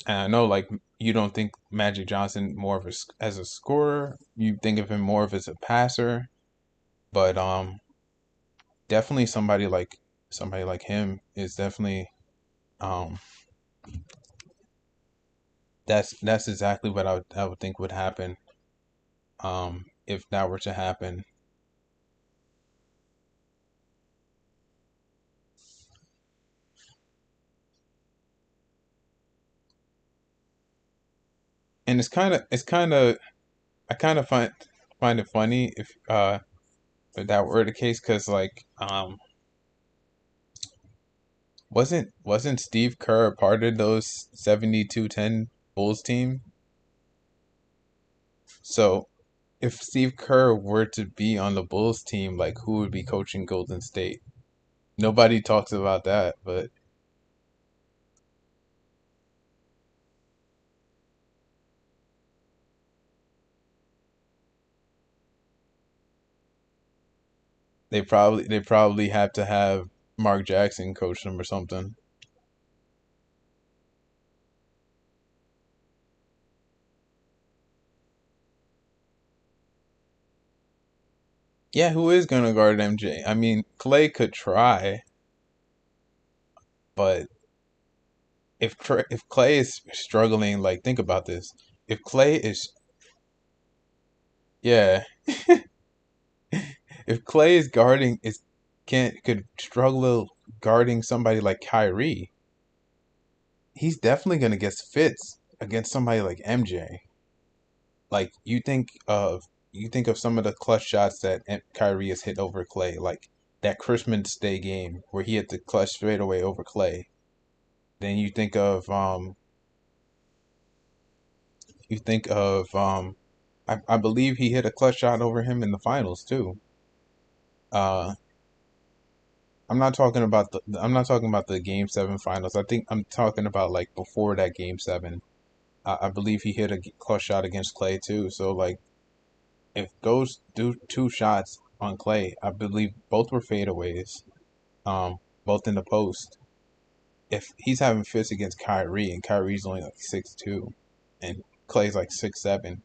And I know, like, you don't think Magic Johnson more of as a scorer. You think of him more of as a passer. But definitely somebody like him is definitely um that's exactly what I would think would happen if that were to happen. And it's kind of I kind of find it funny if that were the case because like wasn't Steve Kerr a part of those 72-10 Bulls team? So if Steve Kerr were to be on the Bulls team, like who would be coaching Golden State? Nobody talks about that, but they probably have to have Mark Jackson coach them or something. Yeah, who is gonna guard MJ? I mean, Clay could try, but if Clay is struggling, like think about this. If Clay is yeah, if Clay is guarding is can't could struggle guarding somebody like Kyrie, he's definitely gonna get fits against somebody like MJ. Like you think of some of the clutch shots that Kyrie has hit over Clay, like that Christmas Day game where he hit the clutch straightaway over Clay. Then you think of I believe he hit a clutch shot over him in the finals too. Uh, I'm not talking about the Game Seven finals. I think I'm talking about like before that Game Seven. I believe he hit a clutch shot against Clay too. So like if those do two shots on Clay, I believe both were fadeaways, both in the post. If he's having fits against Kyrie and Kyrie's only like 6'2", and Clay's like 6'7",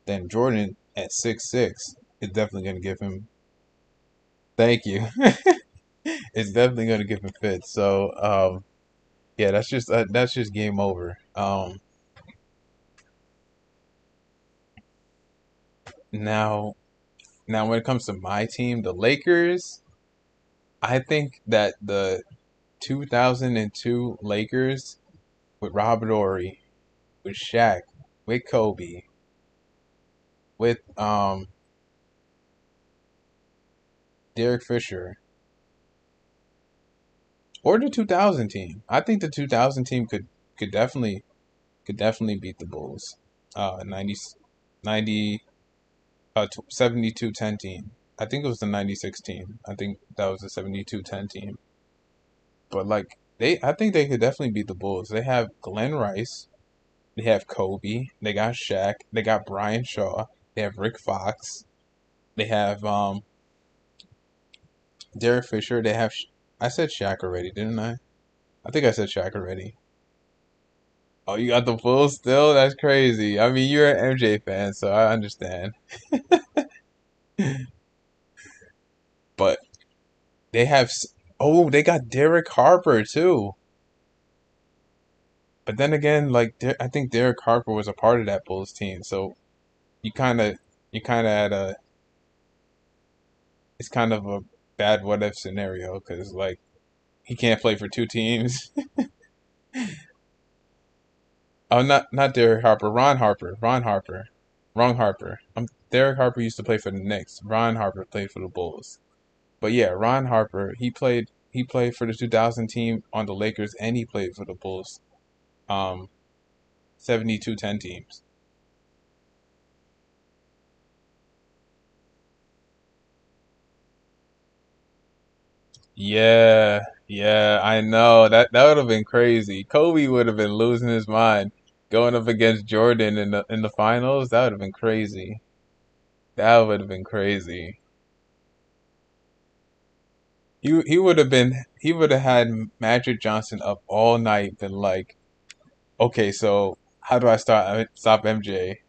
then Jordan at 6'6" is definitely gonna give him. Thank you. It's definitely gonna give him fits. So yeah, that's just game over. Now now when it comes to my team, the Lakers, I think that the 2002 Lakers with Robert Ory, with Shaq, with Kobe, with Derek Fisher, or the 2000 team. I think the 2000 team could definitely could definitely beat the Bulls. 90, 90 72-10 team. I think it was the 96 team. I think that was the 72-10 team. But like I think they could definitely beat the Bulls. They have Glenn Rice, they have Kobe, they got Shaq, they got Brian Shaw, they have Rick Fox, they have Derek Fisher, they have I said Shaq already, didn't I? I think I said Shaq already. Oh, you got the Bulls still? That's crazy. I mean, you're an MJ fan, so I understand. But they have oh, they got Derek Harper too. But then again, like I think Derek Harper was a part of that Bulls team, so you kind of you kind of had a it's kind of a bad what if scenario because like He can't play for two teams. Oh, not Derek Harper. Ron Harper. Ron Harper. Wrong Harper. Derek Harper used to play for the Knicks. Ron Harper played for the Bulls. But yeah, Ron Harper. He played for the 2000 team on the Lakers, and he played for the Bulls. 72-10 teams. Yeah, yeah, I know. That would have been crazy. Kobe would have been losing his mind going up against Jordan in the finals. That would have been crazy. That would have been crazy. He would have had Magic Johnson up all night, been like, okay, so how do I stop MJ?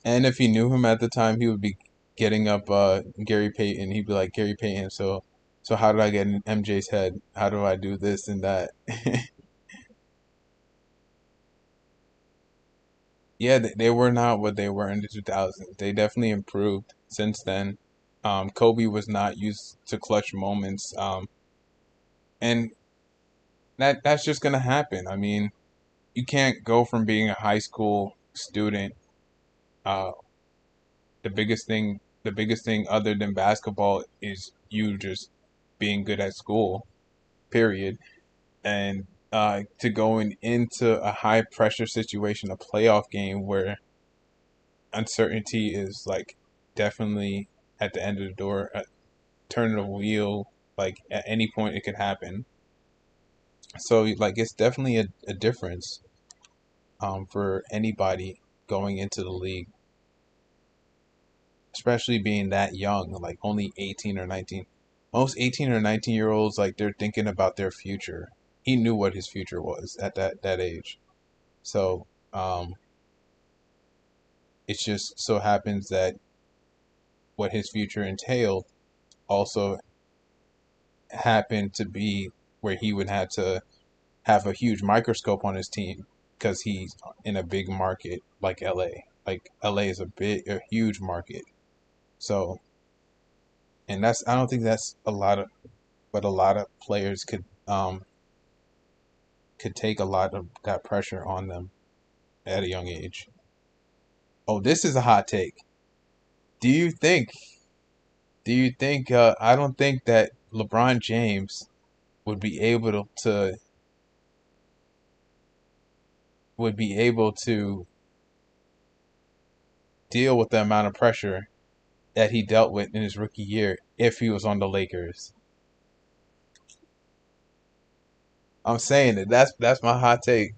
And if he knew him at the time, he would be getting up Gary Payton. He'd be like, Gary Payton, so how do I get in MJ's head? How do I do this and that? Yeah, they were not what they were in the 2000s. They definitely improved since then. Kobe was not used to clutch moments, and that's just gonna happen. I mean, you can't go from being a high school student. Uh, the biggest thing other than basketball is you just being good at school. Period. And to going into a high pressure situation, a playoff game where uncertainty is like definitely at the end of the door, turning the wheel, like at any point it could happen. So like it's definitely a difference for anybody going into the league, especially being that young, like only 18 or 19. Most 18 or 19-year olds, like they're thinking about their future. He knew what his future was at that age. So it just so happens that what his future entailed also happened to be where he would have to have a huge microscope on his team because he's in a big market like LA. Like LA is a huge market. So, and I don't think that's a lot of but a lot of players could take a lot of that pressure on them at a young age. Oh, this is a hot take. Do you think I don't think that LeBron James would be able to deal with the amount of pressure that he dealt with in his rookie year if he was on the Lakers. I'm saying it. That's my hot take.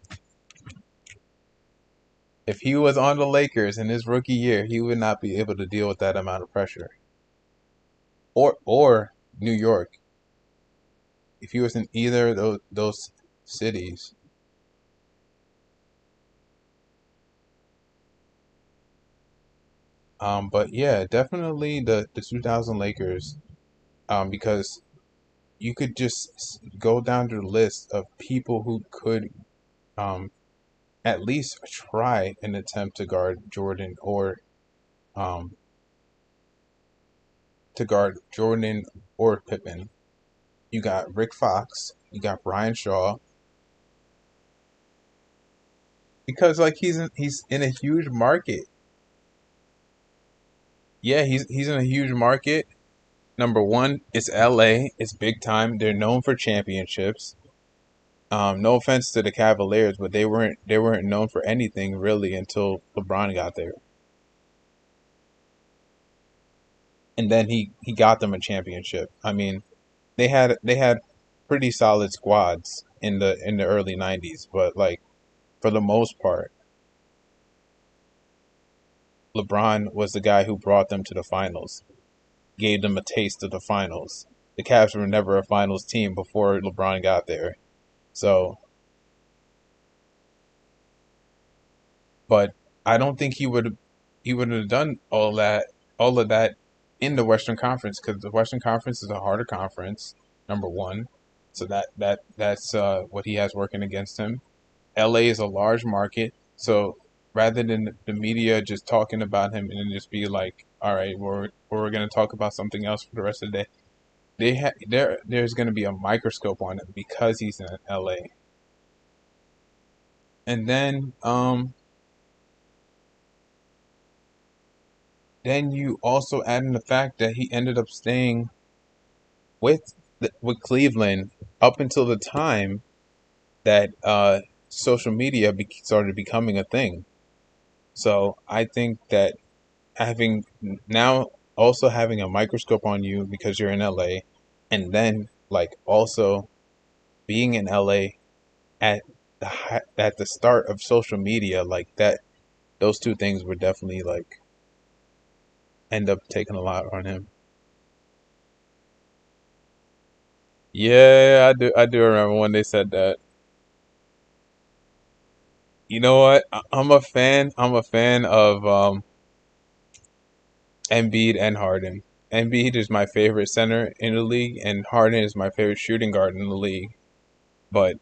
If he was on the Lakers in his rookie year, he would not be able to deal with that amount of pressure. Or New York. If he was in either of those cities. But yeah, definitely the 2000 Lakers. Because you could just go down to the list of people who could um, at least try an attempt to guard Jordan um, or Pippen. You got Rick Fox, you got Brian Shaw, because like he's in a huge market. Yeah, he's in a huge market. Number one, it's LA. It's big time. They're known for championships. No offense to the Cavaliers, but they weren't known for anything really until LeBron got there, and then he got them a championship. I mean, they had pretty solid squads in the early '90s, but like for the most part, LeBron was the guy who brought them to the finals, gave them a taste of the finals. The Cavs were never a finals team before LeBron got there. So, but I don't think he would have done all of that in the Western Conference because the Western Conference is a harder conference. Number one. So that's what he has working against him. LA is a large market, so rather than the media just talking about him and then just be like, all right, we're gonna talk about something else for the rest of the day. There's gonna be a microscope on him because he's in LA. And then you also add in the fact that he ended up staying with with Cleveland up until the time that social media started becoming a thing. So I think that having now also having a microscope on you because you're in LA, and then like also being in LA at at the start of social media, like that, those two things would definitely like end up taking a lot on him. Yeah, I do remember when they said that. You know what? I'm a fan. I'm a fan of Embiid and Harden. Embiid is my favorite center in the league, and Harden is my favorite shooting guard in the league. But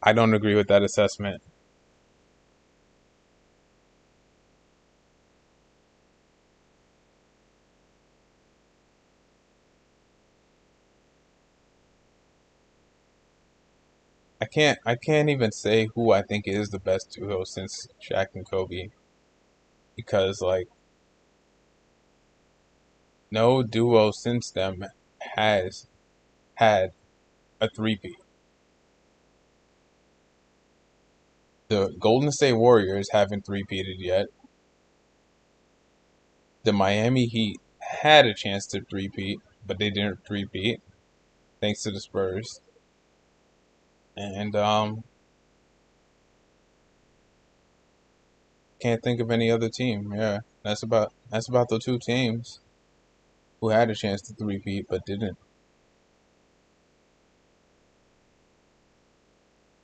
I don't agree with that assessment. I can't even say who I think is the best duo since Shaq and Kobe because like no duo since them has had a three-peat. The Golden State Warriors haven't three-peated yet. The Miami Heat had a chance to three-peat, but they didn't three-peat thanks to the Spurs. And can't think of any other team. Yeah, that's about the two teams who had a chance to three-peat but didn't.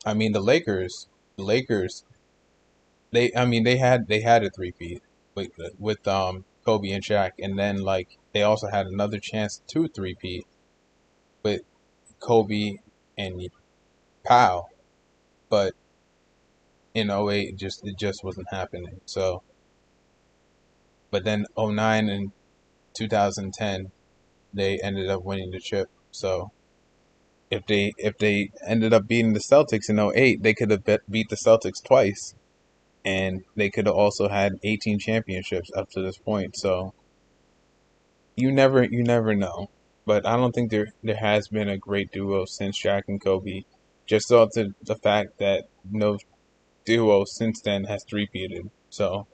I mean, the Lakers, they had a three-peat with Kobe and Shaq, and then like they also had another chance to three-peat with Kobe and Powell, but in '08 it just wasn't happening. So, but then '09 and 2010 they ended up winning the chip. So if they ended up beating the Celtics in '08, they could have beat the Celtics twice, and they could have also had 18 championships up to this point. So you never know. But I don't think there has been a great duo since Shaq and Kobe. Just off the fact that no duo since then has three-peated. So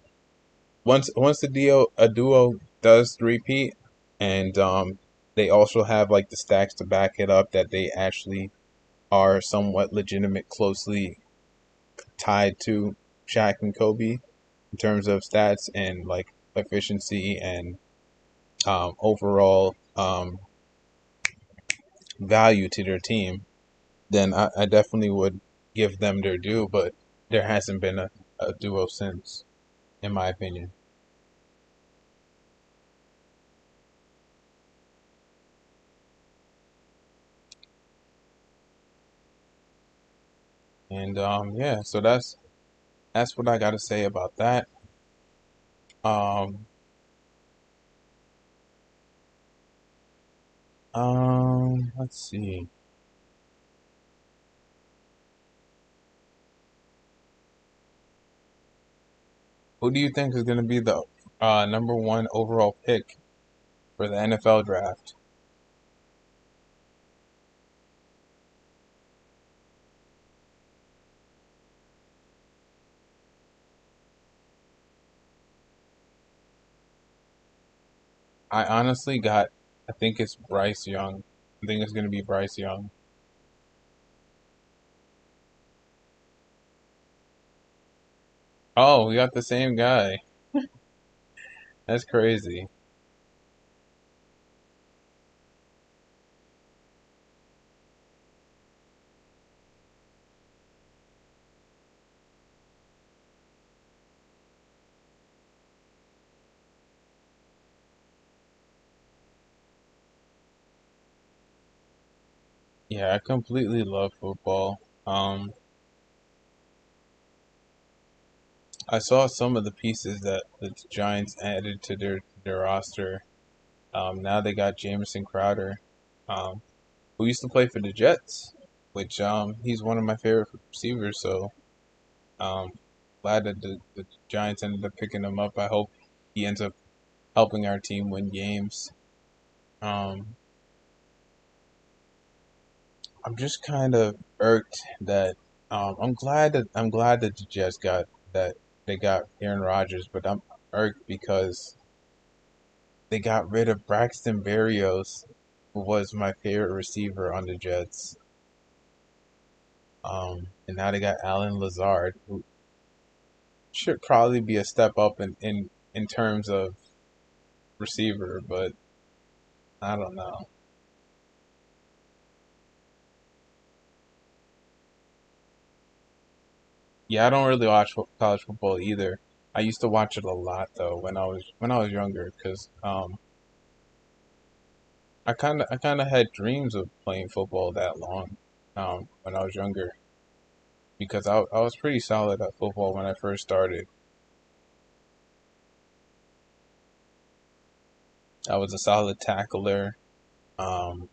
once a duo does three-peat, and they also have like the stacks to back it up that they actually are somewhat legitimate, closely tied to Shaq and Kobe in terms of stats and like efficiency and overall value to their team, then I definitely would give them their due. But there hasn't been a duo since, in my opinion. And yeah, so that's what I got to say about that. Um, let's see. Who do you think is going to be the number one overall pick for the NFL draft? I honestly got, I think it's Bryce Young. I think it's going to be Bryce Young. Oh, we got the same guy. That's crazy. Yeah, I completely love football. I saw some of the pieces that the Giants added to their roster. Now they got Jamison Crowder, um, who used to play for the Jets, which he's one of my favorite receivers. So um, glad that the Giants ended up picking him up. I hope he ends up helping our team win games. Um, I'm just kind of irked that I'm glad that the Jets got that they got Aaron Rodgers, but I'm irked because they got rid of Braxton Berrios, who was my favorite receiver on the Jets. And now they got Alan Lazard, who should probably be a step up in terms of receiver, but I don't know. Yeah, I don't really watch college football either. I used to watch it a lot though when I was younger, because I kind of had dreams of playing football that long when I was younger, because I was pretty solid at football when I first started. I was a solid tackler. Um,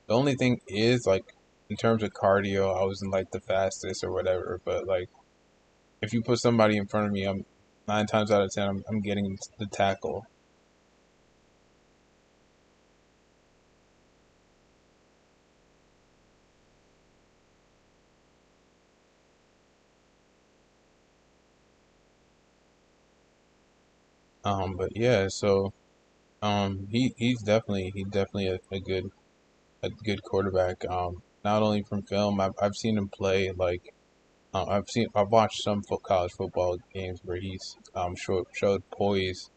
the only thing is, like, in terms of cardio, I wasn't like the fastest or whatever. But like, if you put somebody in front of me, I'm 9 times out of 10, I'm getting the tackle. But yeah, so he's definitely a good quarterback. Not only from film, I've seen him play. Like, I've watched some college football games where he's showed poise.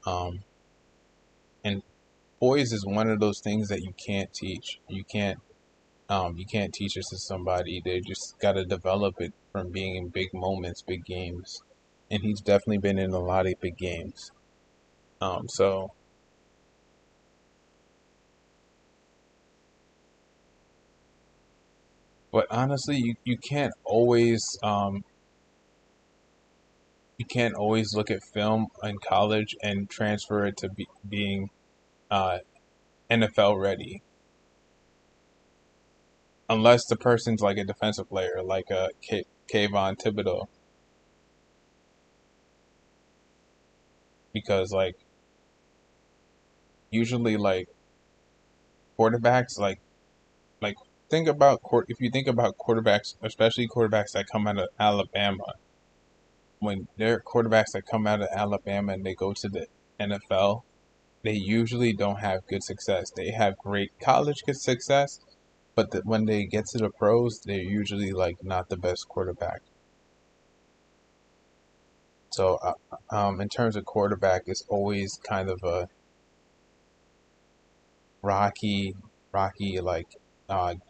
Um, and poise is one of those things that you can't teach. You can't teach it to somebody. They just got to develop it from being in big moments, big games. And he's definitely been in a lot of big games. So, but honestly, you can't always look at film in college and transfer it to being uh, NFL ready, unless the person's like a defensive player, like a Kayvon Thibodeau, because like usually like quarterbacks like think about if you think about quarterbacks, especially quarterbacks that come out of Alabama, when they're quarterbacks that come out of Alabama and they go to the NFL, they usually don't have good success. They have great college good success, but when they get to the pros, they're usually like not the best quarterback. So, in terms of quarterback, it's always kind of a rocky, rocky like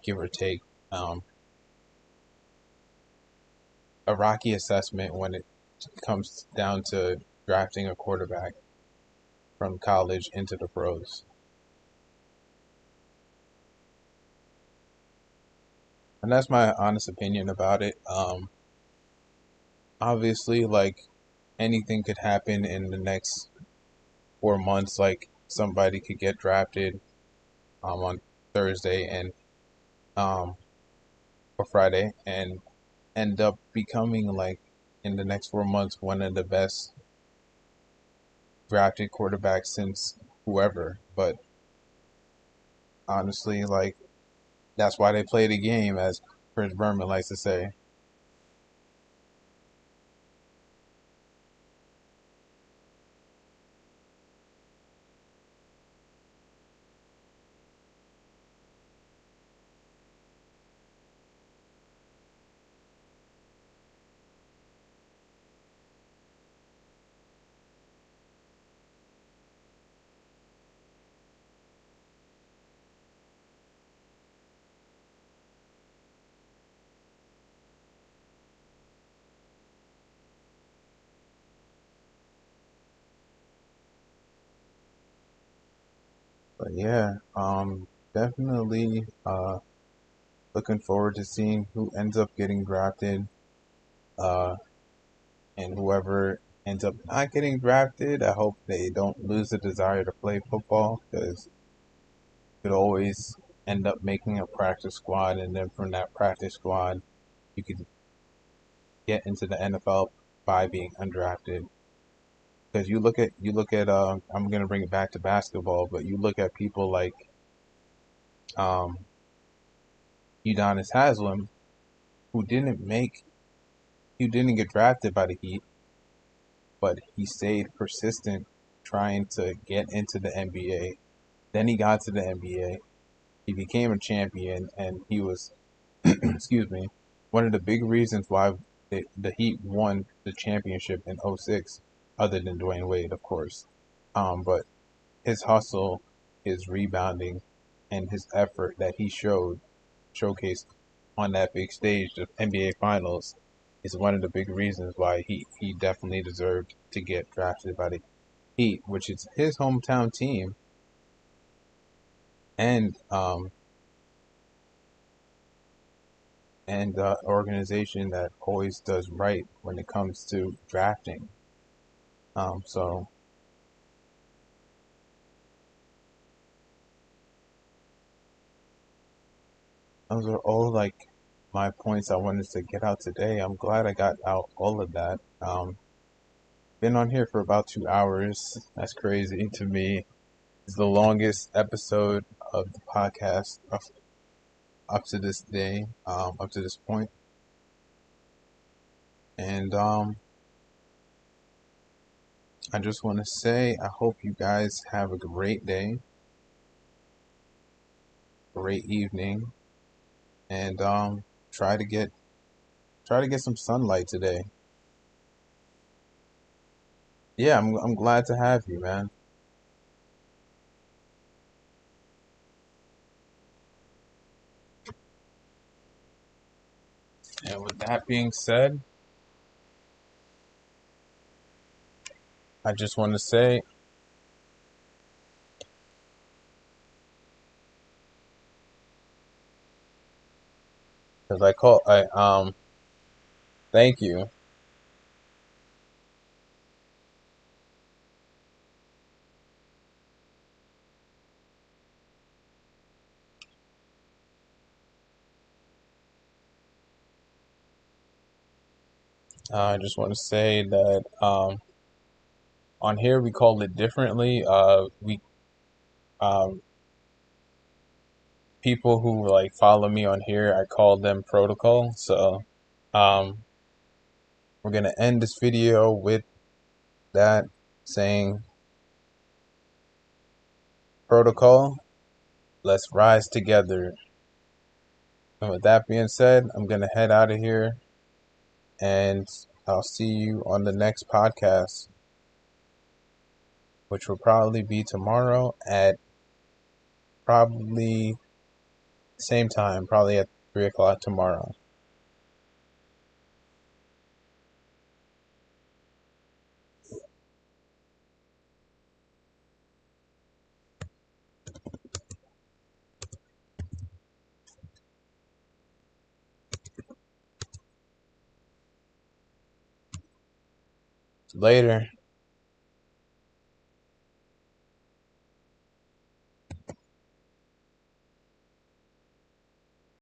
give or take, um, a rocky assessment when it comes down to drafting a quarterback from college into the pros. And that's my honest opinion about it. Obviously, like anything could happen in the next 4 months. Like somebody could get drafted on Thursday and um, or Friday and end up becoming like in the next 4 months one of the best drafted quarterbacks since whoever. But honestly, like that's why they play the game, as Chris Berman likes to say. But yeah, definitely. looking forward to seeing who ends up getting drafted, uh, and whoever ends up not getting drafted. I hope they don't lose the desire to play football, because you could always end up making a practice squad, and then from that practice squad, you could get into the NFL by being undrafted. Because you look at I'm gonna bring it back to basketball, but you look at people like um, Udonis Haslam, who didn't get drafted by the Heat, but he stayed persistent trying to get into the NBA. Then he got to the NBA. He became a champion, and he was, excuse me, one of the big reasons why the Heat won the championship in '06, other than Dwayne Wade, of course. But his hustle, his rebounding, and his effort that he showcased on that big stage, the NBA Finals, is one of the big reasons why he definitely deserved to get drafted by the Heat, which is his hometown team, and organization that always does right when it comes to drafting. So those are all like my points I wanted to get out today. I'm glad I got out all of that. Been on here for about 2 hours. That's crazy to me. It's the longest episode of the podcast up to this day, up to this point. And I just want to say I hope you guys have a great day, great evening, and try to get try to get some sunlight today. Yeah, I'm glad to have you, man. And with that being said, I just want to say, because thank you. I just want to say that on here we call it differently. We um, People who like follow me on here, I call them protocol. So um, we're gonna end this video with that, saying protocol. Let's rise together. And with that being said, I'm gonna head out of here, and I'll see you on the next podcast, which will probably be tomorrow at probably same time, probably at 3 o'clock tomorrow. Later.